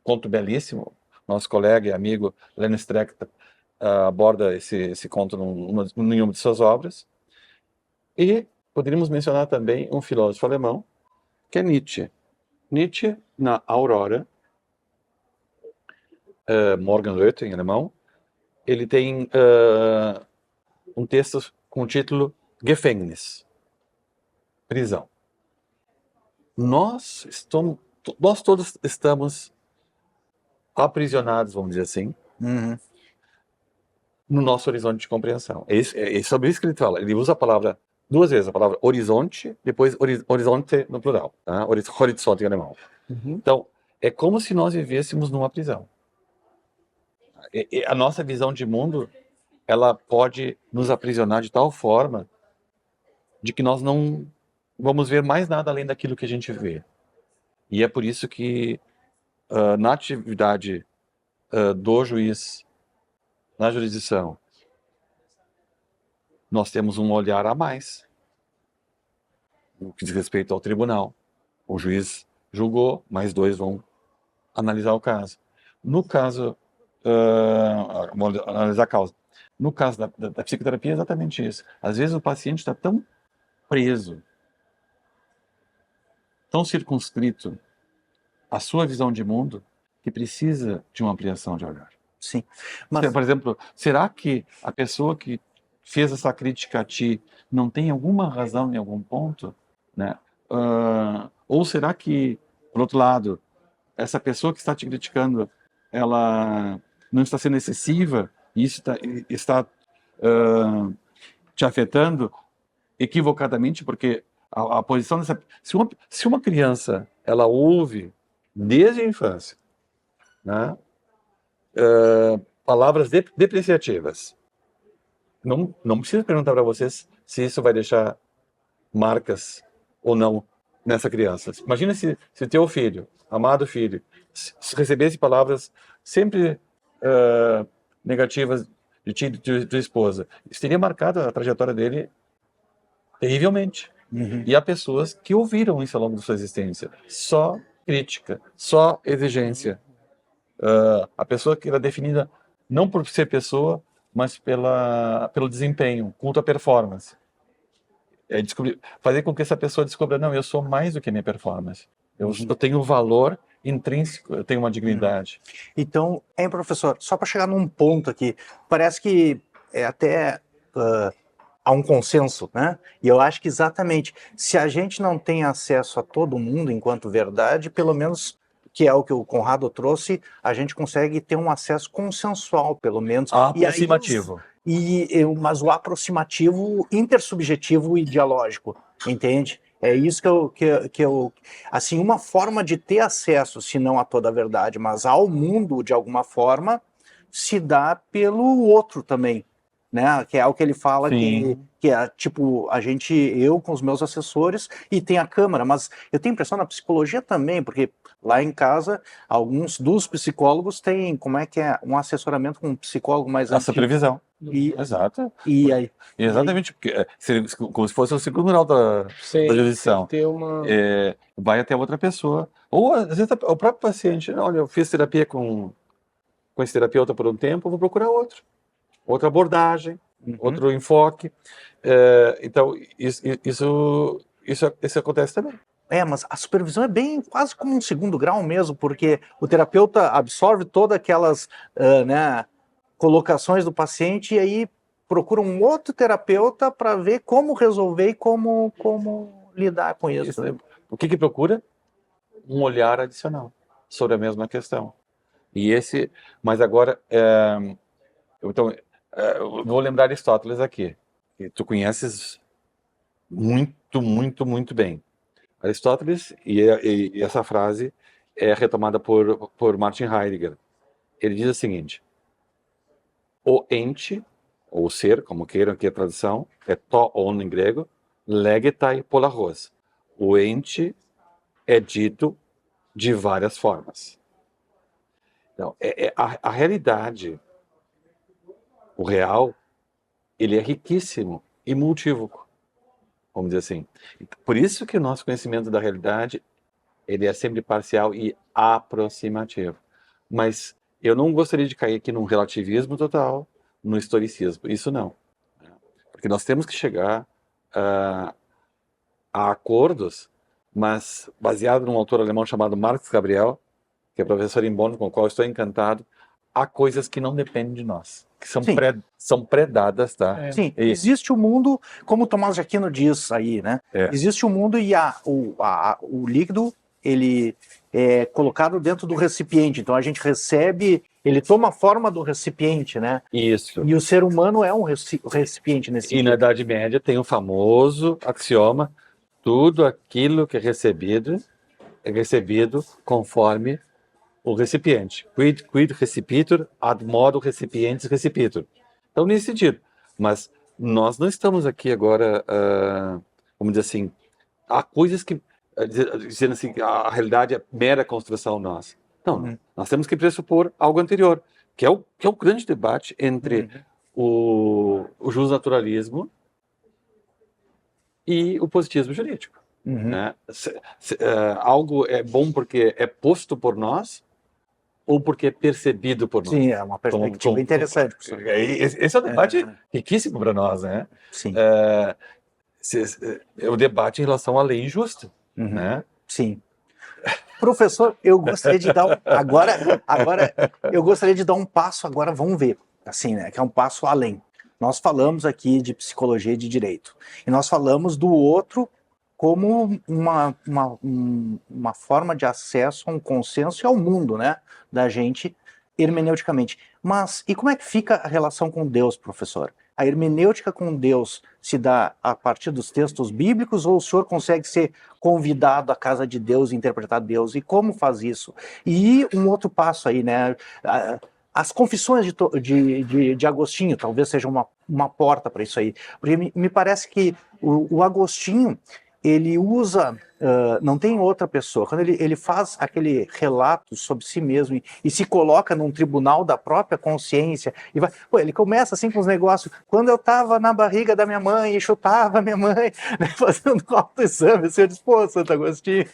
Conto belíssimo. Nosso colega e amigo Leno Streck aborda esse conto em uma de suas obras. E poderíamos mencionar também um filósofo alemão, que é Nietzsche. Nietzsche, na Aurora, Morgenröte em alemão, ele tem um texto com o título Gefängnis, prisão. Nós todos estamos aprisionados, vamos dizer assim, no nosso horizonte de compreensão. É sobre isso que ele fala. Ele usa a palavra duas vezes, a palavra horizonte, depois horizonte no plural, tá? Horizonte em alemão. Então, é como se nós vivêssemos numa prisão. A nossa visão de mundo, ela pode nos aprisionar de tal forma de que nós não vamos ver mais nada além daquilo que a gente vê. E é por isso que na atividade do juiz, na jurisdição, nós temos um olhar a mais no que diz respeito ao tribunal. O juiz julgou, mais 2 vão analisar o caso. No caso, analisar a causa. No caso da psicoterapia é exatamente isso. Às vezes o paciente está tão preso, tão circunscrito à sua visão de mundo, que precisa de uma ampliação de olhar. Sim. Mas, por exemplo, será que a pessoa que fez essa crítica a ti não tem alguma razão em algum ponto, né? Ou será que, por outro lado, essa pessoa que está te criticando, ela não está sendo excessiva e isso está te afetando equivocadamente, porque a posição dessa... Se uma criança, ela ouve desde a infância, né, palavras depreciativas, não precisa perguntar para vocês se isso vai deixar marcas ou não nessa criança. Imagina se teu filho, amado filho, se recebesse palavras sempre negativas de ti e de tua esposa. Isso teria marcado a trajetória dele terrivelmente. E há pessoas que ouviram isso ao longo da sua existência. Só crítica, só exigência. A pessoa que era definida não por ser pessoa, mas pelo desempenho, culto à performance. Fazer com que essa pessoa descubra, não, eu sou mais do que a minha performance. Eu tenho valor intrínseco, eu tenho uma dignidade. Então, professor, só para chegar num ponto aqui, parece que é até a um consenso, né? E eu acho que exatamente, se a gente não tem acesso a todo mundo enquanto verdade, pelo menos, que é o que o Conrado trouxe, a gente consegue ter um acesso consensual, pelo menos. Aproximativo. Mas o aproximativo intersubjetivo e dialógico, entende? É isso que eu... Assim, uma forma de ter acesso, se não a toda a verdade, mas ao mundo, de alguma forma, se dá pelo outro também, né? Que é o que ele fala, que é tipo, eu com os meus assessores e tem a Câmara, mas eu tenho impressão na psicologia também, porque lá em casa, alguns dos psicólogos têm, como é que é, um assessoramento com um psicólogo mais Essa antigo. previsão. E, Exato. e aí, Exatamente, porque como se fosse o ciclo rural da jurisdição. Tem que ter uma... Vai até outra pessoa. Ou, às vezes, o próprio paciente, olha, eu fiz terapia com esse terapeuta por um tempo, eu vou procurar outra abordagem, outro enfoque. Então, isso acontece também. mas a supervisão é bem quase como um segundo grau mesmo, porque o terapeuta absorve todas aquelas né, colocações do paciente e aí procura um outro terapeuta para ver como resolver e como lidar com isso. O que procura? Um olhar adicional sobre a mesma questão. Mas agora, eu vou lembrar Aristóteles aqui, que tu conheces muito, muito, muito bem. Aristóteles, e essa frase é retomada por Martin Heidegger. Ele diz o seguinte: o ente, ou o ser, como queiram aqui a tradução, é to on em grego, legetai polahos. O ente é dito de várias formas. Então, a realidade, o real, ele é riquíssimo e multívoco, vamos dizer assim. Por isso que o nosso conhecimento da realidade, ele é sempre parcial e aproximativo. Mas eu não gostaria de cair aqui num relativismo total, no historicismo. Isso não. Porque nós temos que chegar a acordos, mas baseado num autor alemão chamado Marx Gabriel, que é professor em Bonn, com o qual estou encantado, há coisas que não dependem de nós, que são pré-dadas, tá? Sim, existe o mundo, como o Tomás de Aquino diz aí, né? Existe o mundo e o líquido, ele é colocado dentro do recipiente, então a gente recebe, ele toma a forma do recipiente, né? Isso. E o ser humano é um recipiente nesse sentido. E na Idade Média tem o famoso axioma: tudo aquilo que é recebido conforme o recipiente. Quid recipitur, ad modo recipientes recipitur. Então, nesse sentido. Mas nós não estamos aqui agora, vamos dizer assim, há coisas que, dizendo assim, a realidade é mera construção nossa. Não, nós temos que pressupor algo anterior, que é o grande debate entre o justnaturalismo e o positivismo jurídico. Né? Algo é bom porque é posto por nós, ou porque é percebido por nós. Sim, é uma perspectiva interessante. Esse é um debate riquíssimo para nós, né? Sim. É o debate em relação à lei injusta, né? Sim. Professor, eu gostaria de dar agora eu gostaria de dar um passo agora, vamos ver, assim, né? Que é um passo além. Nós falamos aqui de psicologia e de direito, e nós falamos do outro como uma forma de acesso a um consenso e ao mundo, né, da gente hermeneuticamente. Mas e como é que fica a relação com Deus, professor? A hermenêutica com Deus se dá a partir dos textos bíblicos ou o senhor consegue ser convidado à casa de Deus e interpretar Deus? E como faz isso? E um outro passo aí, né? As confissões de Agostinho talvez seja uma porta para isso aí. Porque me parece que o Agostinho, ele usa, não tem outra pessoa, quando ele faz aquele relato sobre si mesmo e se coloca num tribunal da própria consciência, e ele começa assim com os negócios, quando eu estava na barriga da minha mãe e chutava a minha mãe, né, fazendo autoexame, assim, eu disse, pô, Santo Agostinho.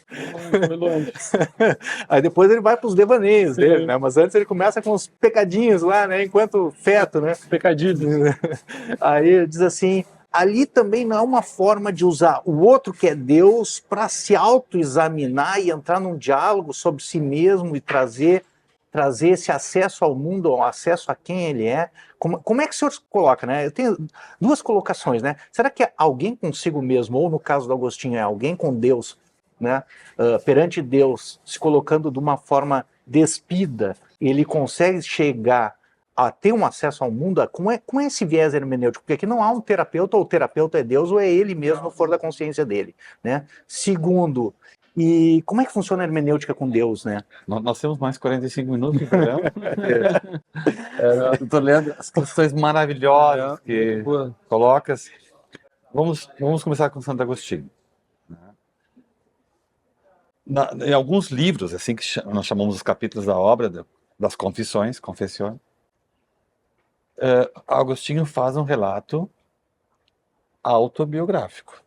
Aí depois ele vai para os devaneios dele, né, mas antes ele começa com os pecadinhos lá, né, enquanto feto, né. Pecadinho. Aí ele diz assim, ali também não é uma forma de usar o outro que é Deus para se autoexaminar e entrar num diálogo sobre si mesmo e trazer trazer esse acesso ao mundo, ao acesso a quem ele é. Como é que o senhor se coloca, né? Eu tenho duas colocações, né? Será que é alguém consigo mesmo, ou no caso do Agostinho, é alguém com Deus, né? Perante Deus, se colocando de uma forma despida, ele consegue chegar a ter um acesso ao mundo com esse viés hermenêutico? Porque aqui não há um terapeuta, ou o terapeuta é Deus, ou é ele mesmo, no foro da consciência dele, né? Segundo, e como é que funciona a hermenêutica com Deus, né? Nós temos mais 45 minutos no programa. Estou lendo as questões maravilhosas que Boa. colocas. Vamos começar com Santo Agostinho. Em alguns livros, assim que nós chamamos os capítulos da obra, das confissões, Agostinho faz um relato autobiográfico.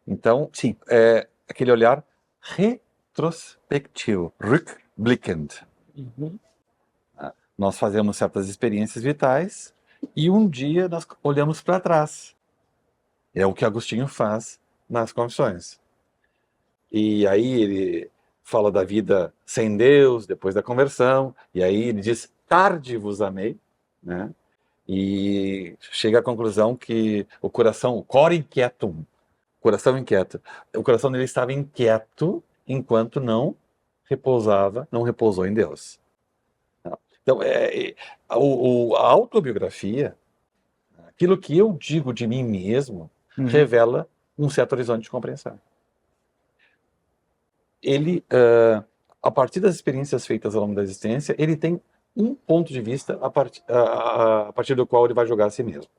Então, Sim. é aquele olhar retrospectivo, rückblickend. Nós fazemos certas experiências vitais e um dia nós olhamos para trás. É o que Agostinho faz nas confissões. E aí ele fala da vida sem Deus, depois da conversão, e aí ele diz, tarde vos amei, né? E chega à conclusão que o coração, cor inquietum, coração inquieto, o coração dele estava inquieto enquanto não repousou em Deus. Então, a autobiografia, aquilo que eu digo de mim mesmo, revela um certo horizonte de compreensão. Ele, a partir das experiências feitas ao longo da existência, ele tem um ponto de vista a partir do qual ele vai julgar a si mesmo.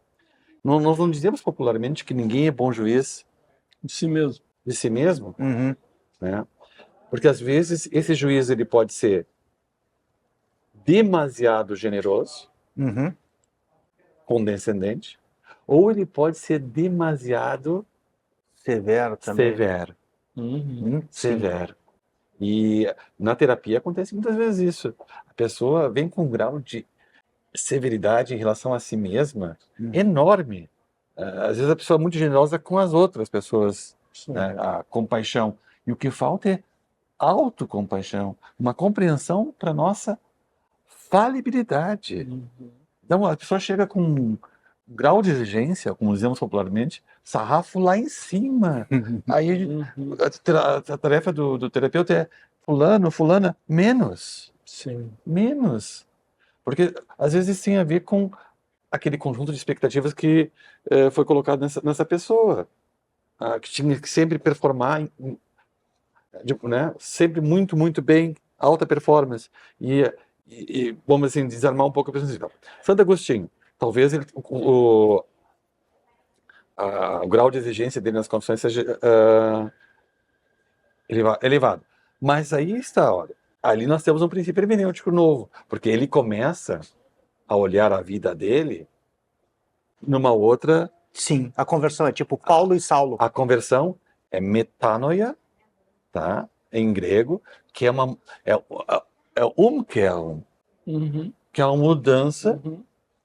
Nós não dizemos popularmente que ninguém é bom juiz De si mesmo. de si mesmo, Uhum. né? Porque às vezes esse juiz ele pode ser demasiado generoso, Uhum. condescendente, ou ele pode ser demasiado Severo também. severo. Sim. Severo. E na terapia acontece muitas vezes isso. A pessoa vem com um grau de severidade em relação a si mesma enorme. Às vezes a pessoa é muito generosa com as outras pessoas, né? A compaixão. E o que falta é autocompaixão, uma compreensão para nossa falibilidade. Então a pessoa chega com um grau de exigência, como dizemos popularmente, sarrafo lá em cima. Aí a tarefa do terapeuta é fulana, menos. Sim. Menos. Porque às vezes isso tem a ver com aquele conjunto de expectativas que foi colocado nessa pessoa, que tinha que sempre performar, né? Sempre muito, muito bem, alta performance. E vamos assim, desarmar um pouco a pessoa. Santo Agostinho, talvez o grau de exigência dele nas confissões seja elevado. Mas aí está, olha, ali nós temos um princípio hermenêutico novo, porque ele começa a olhar a vida dele numa outra... Sim, a conversão é tipo Paulo e Saulo. A conversão é metanoia, tá? Em grego, que é umkehrung, que é uma mudança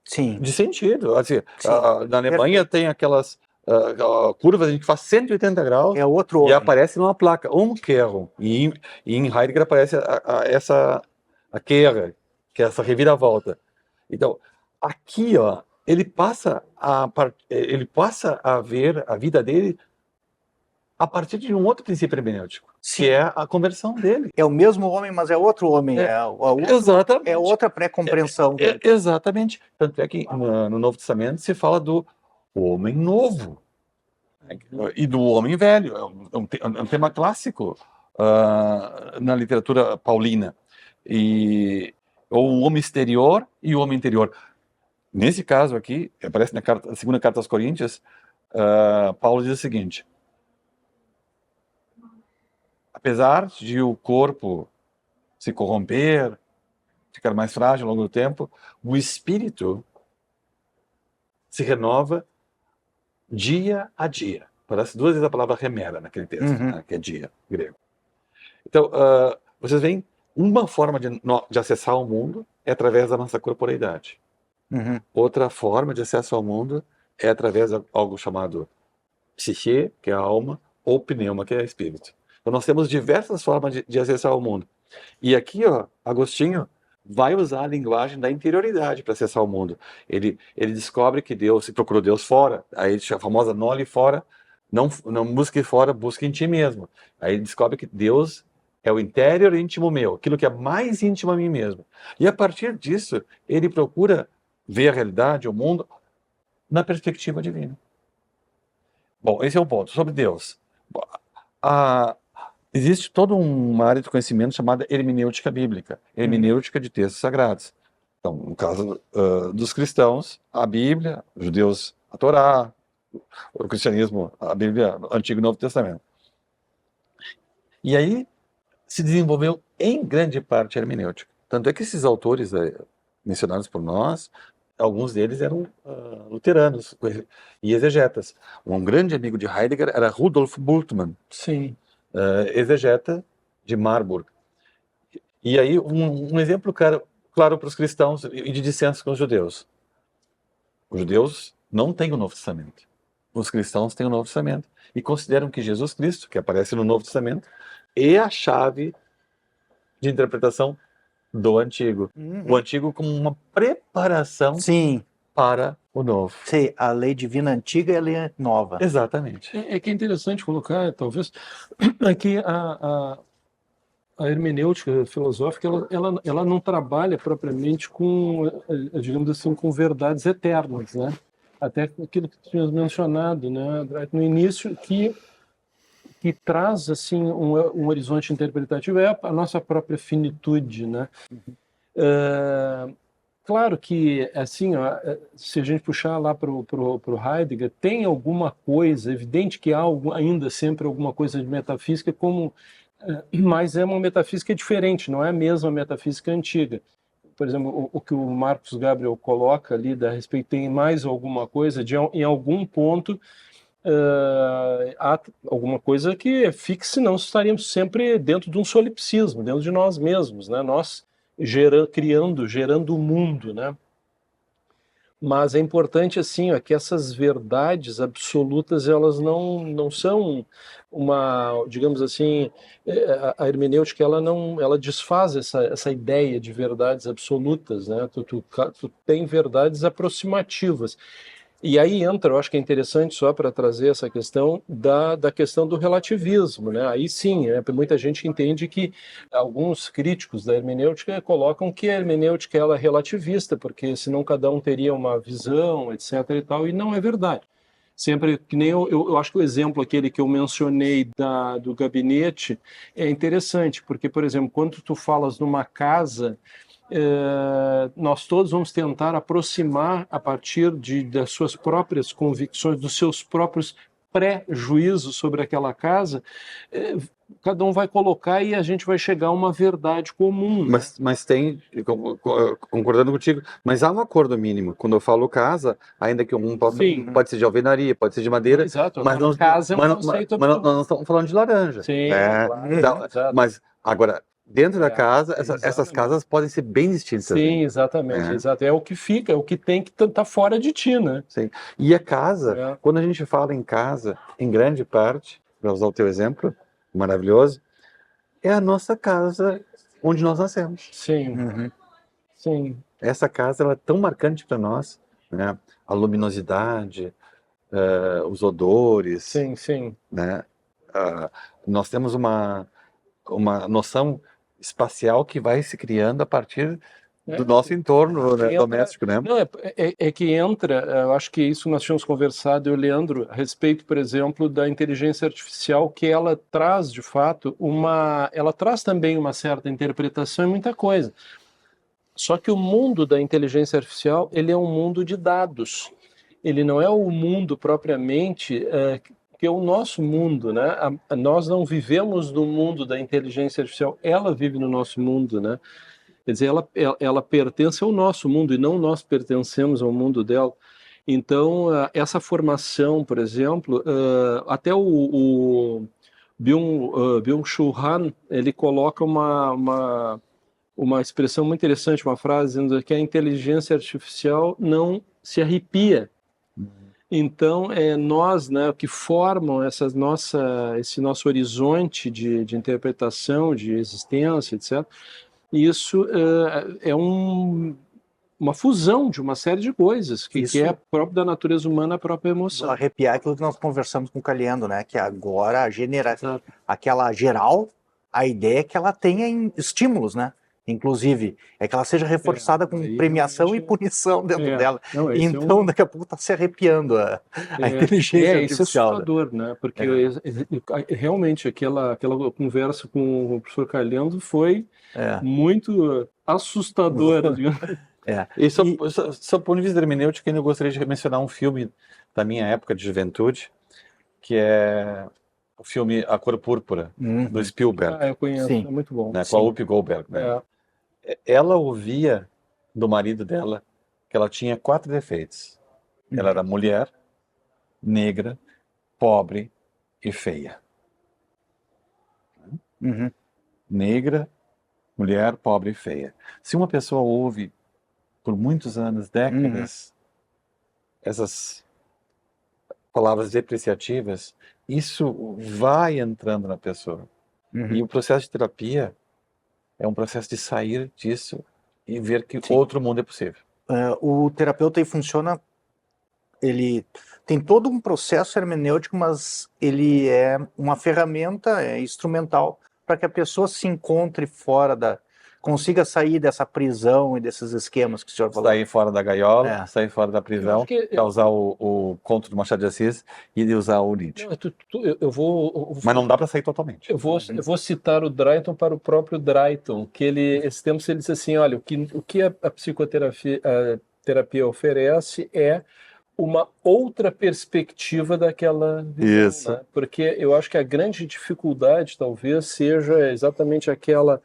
Sim. de sentido. Assim, Sim. Na Alemanha tem aquelas curvas, a gente faz 180 graus É outro e homem. aparece numa placa, umkehrung. E em Heidegger aparece a Kehre, que é essa reviravolta. Então, aqui, ó, ele passa a ver a vida dele a partir de um outro princípio hermenêutico, que é a conversão dele. É o mesmo homem, mas é outro homem. Exatamente. É outra pré-compreensão. Exatamente. Tanto é que no Novo Testamento se fala do homem novo e do homem velho. É um tema clássico na literatura paulina. Ou o homem exterior e o homem interior. Nesse caso aqui, aparece na segunda carta aos Coríntios, Paulo diz o seguinte: apesar de o corpo se corromper, ficar mais frágil ao longo do tempo, o espírito se renova dia a dia. Parece duas vezes a palavra remera naquele texto, né, que é dia, grego. Então, vocês veem, uma forma de acessar o mundo é através da nossa corporeidade. Outra forma de acesso ao mundo é através de algo chamado psique, que é a alma, ou pneuma, que é o espírito. Então nós temos diversas formas de acessar o mundo. E aqui, ó, Agostinho vai usar a linguagem da interioridade para acessar o mundo. Ele descobre que Deus, se procurou Deus fora, aí a famosa noli fora, não busque fora, busque em ti mesmo. Aí ele descobre que Deus é o interior íntimo meu, aquilo que é mais íntimo a mim mesmo. E a partir disso, ele procura ver a realidade, o mundo, na perspectiva divina. Bom, esse é um ponto. Sobre Deus. Existe toda uma área de conhecimento chamada hermenêutica bíblica, hermenêutica de textos sagrados. Então, no caso dos cristãos, a Bíblia, os judeus, a Torá, o cristianismo, a Bíblia, Antigo e Novo Testamento. E aí se desenvolveu em grande parte a hermenêutica. Tanto é que esses autores mencionados por nós, alguns deles eram luteranos e exegetas. Um grande amigo de Heidegger era Rudolf Bultmann. Sim. Exegeta de Marburg. E aí um exemplo claro para os cristãos e de dissenso com os judeus. Os judeus não têm o Novo Testamento. Os cristãos têm o Novo Testamento e consideram que Jesus Cristo, que aparece no Novo Testamento, é a chave de interpretação do Antigo. O Antigo como uma preparação para o Novo. Sim, a lei divina antiga e a lei nova. Exatamente. É que é interessante colocar, talvez, aqui a hermenêutica filosófica, ela não trabalha propriamente com, digamos assim, com verdades eternas, né? Até aquilo que tu tinhas mencionado, né, no início, que traz assim um horizonte interpretativo é a nossa própria finitude, né? Claro que, assim, ó, se a gente puxar lá para o Heidegger, tem alguma coisa, evidente que há ainda sempre alguma coisa de metafísica, mas é uma metafísica diferente, não é a mesma metafísica antiga. Por exemplo, o que o Marcos Gabriel coloca ali a respeito, tem mais alguma coisa, em algum ponto, há alguma coisa que é fixa, senão estaríamos sempre dentro de um solipsismo, dentro de nós mesmos, né? Nós gerando o mundo, né? Mas é importante assim, ó, que essas verdades absolutas, elas não são digamos assim, a hermenêutica ela desfaz essa ideia de verdades absolutas, né? Tu tem verdades aproximativas. E aí entra, eu acho que é interessante só para trazer essa questão da questão do relativismo, né? Aí sim, muita gente entende que alguns críticos da hermenêutica colocam que a hermenêutica ela é relativista, porque senão cada um teria uma visão, etc. e tal, e não é verdade. Sempre que nem eu acho que o exemplo aquele que eu mencionei do gabinete é interessante, porque, por exemplo, quando tu falas numa casa, nós todos vamos tentar aproximar a partir das suas próprias convicções, dos seus próprios pré-juízos sobre aquela casa, cada um vai colocar e a gente vai chegar a uma verdade comum. Né? Mas tem, concordando contigo, mas há um acordo mínimo. Quando eu falo casa, ainda que pode ser de alvenaria, pode ser de madeira, Exato, mas não, casa é um conceito mas nós não estamos falando de laranja. Sim, claro, então, exato. mas agora, dentro da casa, essas casas podem ser bem distintas. Sim, exatamente, exato. É o que fica, é o que tem que estar fora de ti, né? Sim. E a casa, quando a gente fala em casa, em grande parte, para usar o teu exemplo, maravilhoso, é a nossa casa onde nós nascemos. Sim, sim. Essa casa ela é tão marcante para nós, né? A luminosidade, os odores. Sim, sim. Né? Nós temos uma noção espacial que vai se criando a partir do nosso entorno, né, doméstico, né? Não, é que entra, eu acho que isso nós tínhamos conversado, eu e o Leandro, a respeito, por exemplo, da inteligência artificial, que ela traz, de fato, ela traz também uma certa interpretação e muita coisa. Só que o mundo da inteligência artificial, ele é um mundo de dados. Ele não é o mundo propriamente que é o nosso mundo, né? Nós não vivemos no mundo da inteligência artificial, ela vive no nosso mundo, né? Quer dizer, ela pertence ao nosso mundo e não nós pertencemos ao mundo dela. Então, essa formação, por exemplo, até o Byung-Chul Han, ele coloca uma expressão muito interessante, uma frase dizendo que a inteligência artificial não se arrepia. Então, nós, né, que formam esse nosso horizonte de interpretação, de existência, etc., isso uma fusão de uma série de coisas, que Isso. é próprio da natureza humana, a própria Vou emoção. arrepiar aquilo que nós conversamos com o Caliendo, né? Que agora Exato. aquela geral, a ideia é que ela tenha estímulos, né? Inclusive, é que ela seja reforçada com aí premiação e realmente punição dentro dela. Não, esse Então, daqui a pouco está se arrepiando a inteligência isso é artificial. Né? assustador, né? Porque realmente aquela conversa com o professor Calhendo foi muito assustadora. E sob o ponto de vista hermenêutico, eu gostaria de mencionar um filme da minha época de juventude, que é o filme A Cor Púrpura, do Spielberg. Eu conheço, Sim. é muito bom. Né, com a Whoopi Goldberg. Né? Ela ouvia do marido dela que ela tinha 4 defeitos. Ela era mulher, negra, pobre e feia. Negra, mulher, pobre e feia. Se uma pessoa ouve por muitos anos, décadas, essas palavras depreciativas, isso vai entrando na pessoa. E o processo de terapia é um processo de sair disso e ver que outro mundo é possível. O terapeuta aí funciona, ele tem todo um processo hermenêutico, mas ele é uma ferramenta instrumental para que a pessoa se encontre consiga sair dessa prisão e desses esquemas que o senhor falou. Sair fora da gaiola, sair fora da prisão, usar o conto do Machado de Assis e usar o Nietzsche. Mas não dá para sair totalmente. Eu vou citar o Drayton para o próprio Drayton, que esse tempo ele disse assim, olha, o que a terapia oferece é uma outra perspectiva daquela visão. Isso. Né? Porque eu acho que a grande dificuldade talvez seja exatamente aquela,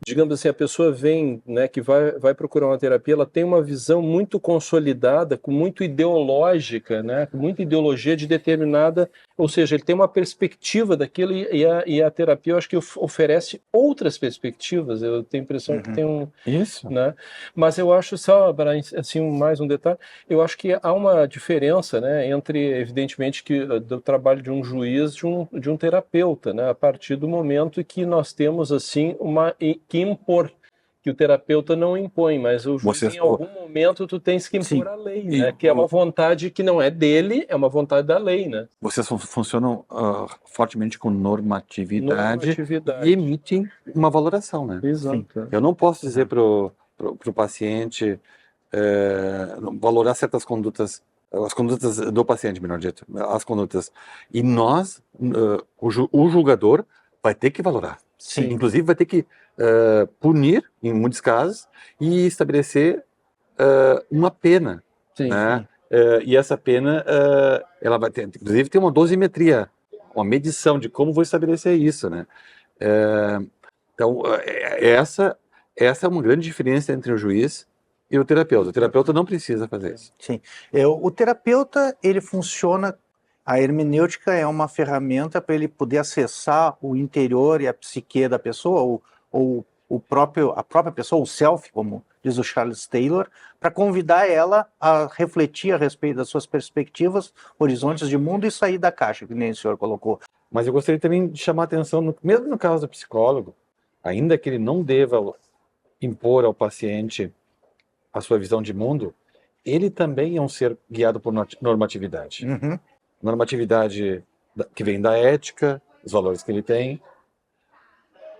digamos assim, a pessoa vem, né, que vai procurar uma terapia, ela tem uma visão muito consolidada, muito ideológica, né, com muita ideologia de determinada, ou seja, ele tem uma perspectiva daquilo e a terapia eu acho que oferece outras perspectivas. Eu tenho a impressão que tem Isso. Né? Mas eu acho, só para assim, mais um detalhe, eu acho que há uma diferença, né, entre, evidentemente, do trabalho de um juiz de um terapeuta, né, a partir do momento que nós temos assim que impor, que o terapeuta não impõe, mas o juiz em algum momento tu tens que impor a lei, né, que é uma vontade que não é dele, é uma vontade da lei, né? Vocês funcionam fortemente com normatividade e emitem uma valoração, né? Exato. Eu não posso dizer pro paciente valorar certas condutas, as condutas do paciente, melhor dito, as condutas. E nós, o julgador, vai ter que valorar. Sim. Inclusive vai ter que punir, em muitos casos, e estabelecer uma pena. Sim, né? E essa pena, ela vai ter, inclusive, tem uma dosimetria, uma medição de como vou estabelecer isso, né? Então, essa é uma grande diferença entre o juiz e o terapeuta. O terapeuta não precisa fazer isso. Sim. O terapeuta, ele funciona, a hermenêutica é uma ferramenta para ele poder acessar o interior e a psique da pessoa, ou a própria pessoa, o self, como diz o Charles Taylor, para convidar ela a refletir a respeito das suas perspectivas, horizontes de mundo e sair da caixa, que nem o senhor colocou. Mas eu gostaria também de chamar a atenção, mesmo no caso do psicólogo, ainda que ele não deva impor ao paciente a sua visão de mundo, ele também é um ser guiado por normatividade. Normatividade que vem da ética, os valores que ele tem,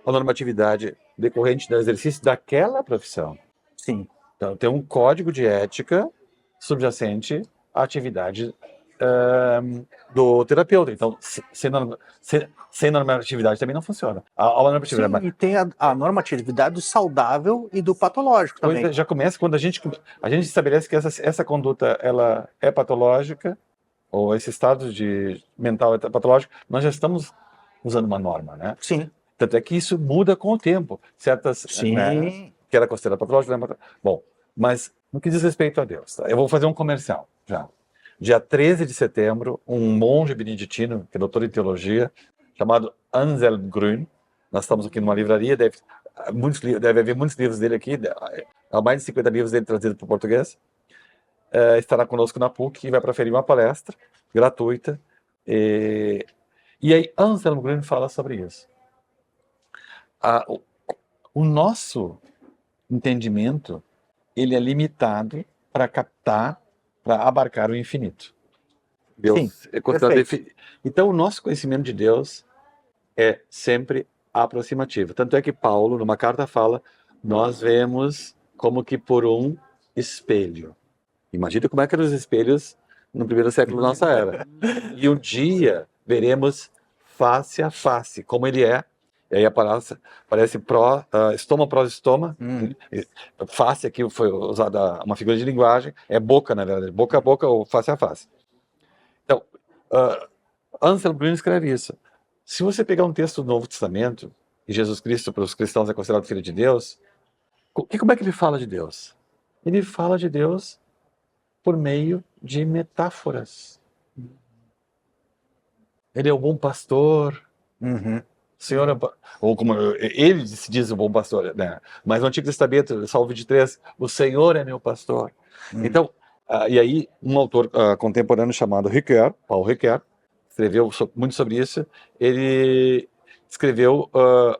a normatividade decorrente do exercício daquela profissão. Sim. Então, tem um código de ética subjacente à atividade do terapeuta. Então, sem normatividade também não funciona. Sim, e tem a normatividade do saudável e do patológico também. Já começa quando a gente estabelece que essa conduta ela é patológica, ou esse estado mental é patológico, nós já estamos usando uma norma, né? Sim. Tanto é que isso muda com o tempo. Certas, Sim. Né, que era considerada patológica. Bom, mas no que diz respeito a Deus, tá? Eu vou fazer um comercial já. Dia 13 de setembro, um monge beneditino, que é doutor em teologia, chamado Anselm Grün, nós estamos aqui numa livraria, deve haver muitos livros dele aqui, há mais de 50 livros dele trazidos para o português. estará conosco na PUC e vai proferir uma palestra gratuita. E aí, Anselmo Grün fala sobre isso. O nosso entendimento, ele é limitado para captar, para abarcar o infinito. Deus Sim, é considerado perfeito. Então, o nosso conhecimento de Deus é sempre aproximativo. Tanto é que Paulo, numa carta, fala: nós vemos como que por um espelho. Imagina como é que eram os espelhos no primeiro século da nossa era. E um dia veremos face a face, como ele é. E aí parece estoma prós estoma. Face aqui foi usada uma figura de linguagem, é boca, na verdade, boca a boca ou face a face. Então, Anselmo Grün escreve isso. Se você pegar um texto do Novo Testamento, e Jesus Cristo para os cristãos é considerado Filho de Deus, como é que ele fala de Deus? Ele fala de Deus por meio de metáforas. Ele é o bom pastor. Senhor, ou como ele se diz o bom pastor, né? Mas no Antigo Testamento, Salmo 23, o Senhor é meu pastor. Então, e aí um autor contemporâneo chamado Ricoeur, Paul Ricoeur, escreveu muito sobre isso. Ele escreveu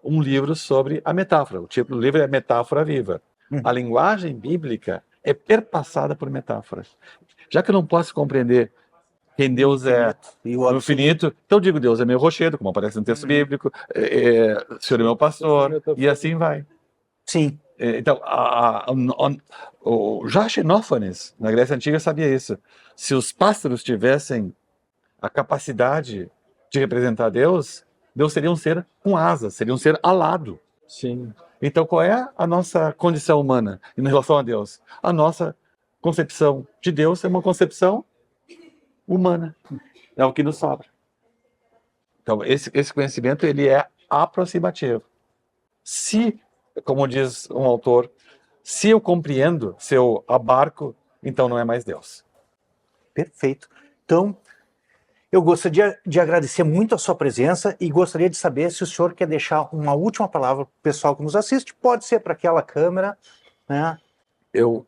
um livro sobre a metáfora. O título do livro é Metáfora Viva. A linguagem bíblica é perpassada por metáforas. Já que eu não posso compreender quem Deus é no infinito, então eu digo: Deus é meu rochedo, como aparece no texto bíblico, o Senhor é meu pastor, e assim vai. Sim. Então, já Xenófanes, na Grécia Antiga, sabia isso. Se os pássaros tivessem a capacidade de representar Deus, Deus seria um ser com asas, seria um ser alado. Sim. Então, qual é a nossa condição humana em relação a Deus? A nossa concepção de Deus é uma concepção humana. É o que nos sobra. Então, esse conhecimento, ele é aproximativo. Se, como diz um autor, se eu compreendo, se eu abarco, então não é mais Deus. Perfeito. Então, eu gostaria de agradecer muito a sua presença e gostaria de saber se o senhor quer deixar uma última palavra para o pessoal que nos assiste. Pode ser para aquela câmera, né? Eu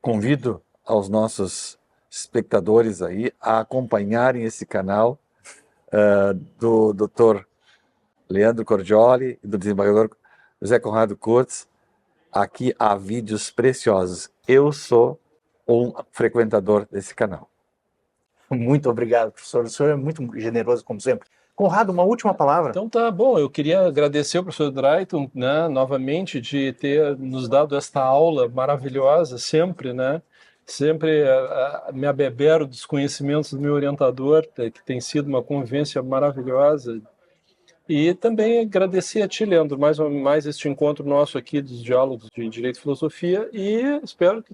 convido aos nossos espectadores aí a acompanharem esse canal do Dr. Leandro Cordioli e do desembargador José Conrado Kurtz. Aqui há vídeos preciosos. Eu sou um frequentador desse canal. Muito obrigado, professor. O senhor é muito generoso, como sempre. Conrado, uma última palavra. Então tá bom, eu queria agradecer ao professor Drayton, né, novamente, de ter nos dado esta aula maravilhosa, sempre, né? Sempre me abebero dos conhecimentos do meu orientador, que tem sido uma convivência maravilhosa. E também agradecer a ti, Leandro, mais este encontro nosso aqui dos diálogos de Direito e Filosofia, e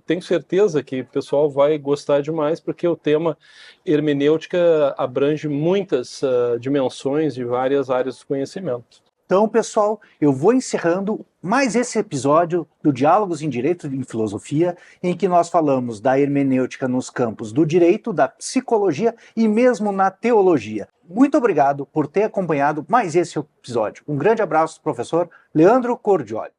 tenho certeza que o pessoal vai gostar demais, porque o tema hermenêutica abrange muitas dimensões e várias áreas do conhecimento. Então, pessoal, eu vou encerrando mais esse episódio do Diálogos em Direito e Filosofia, em que nós falamos da hermenêutica nos campos do direito, da psicologia e mesmo na teologia. Muito obrigado por ter acompanhado mais esse episódio. Um grande abraço, professor Leandro Cordioli.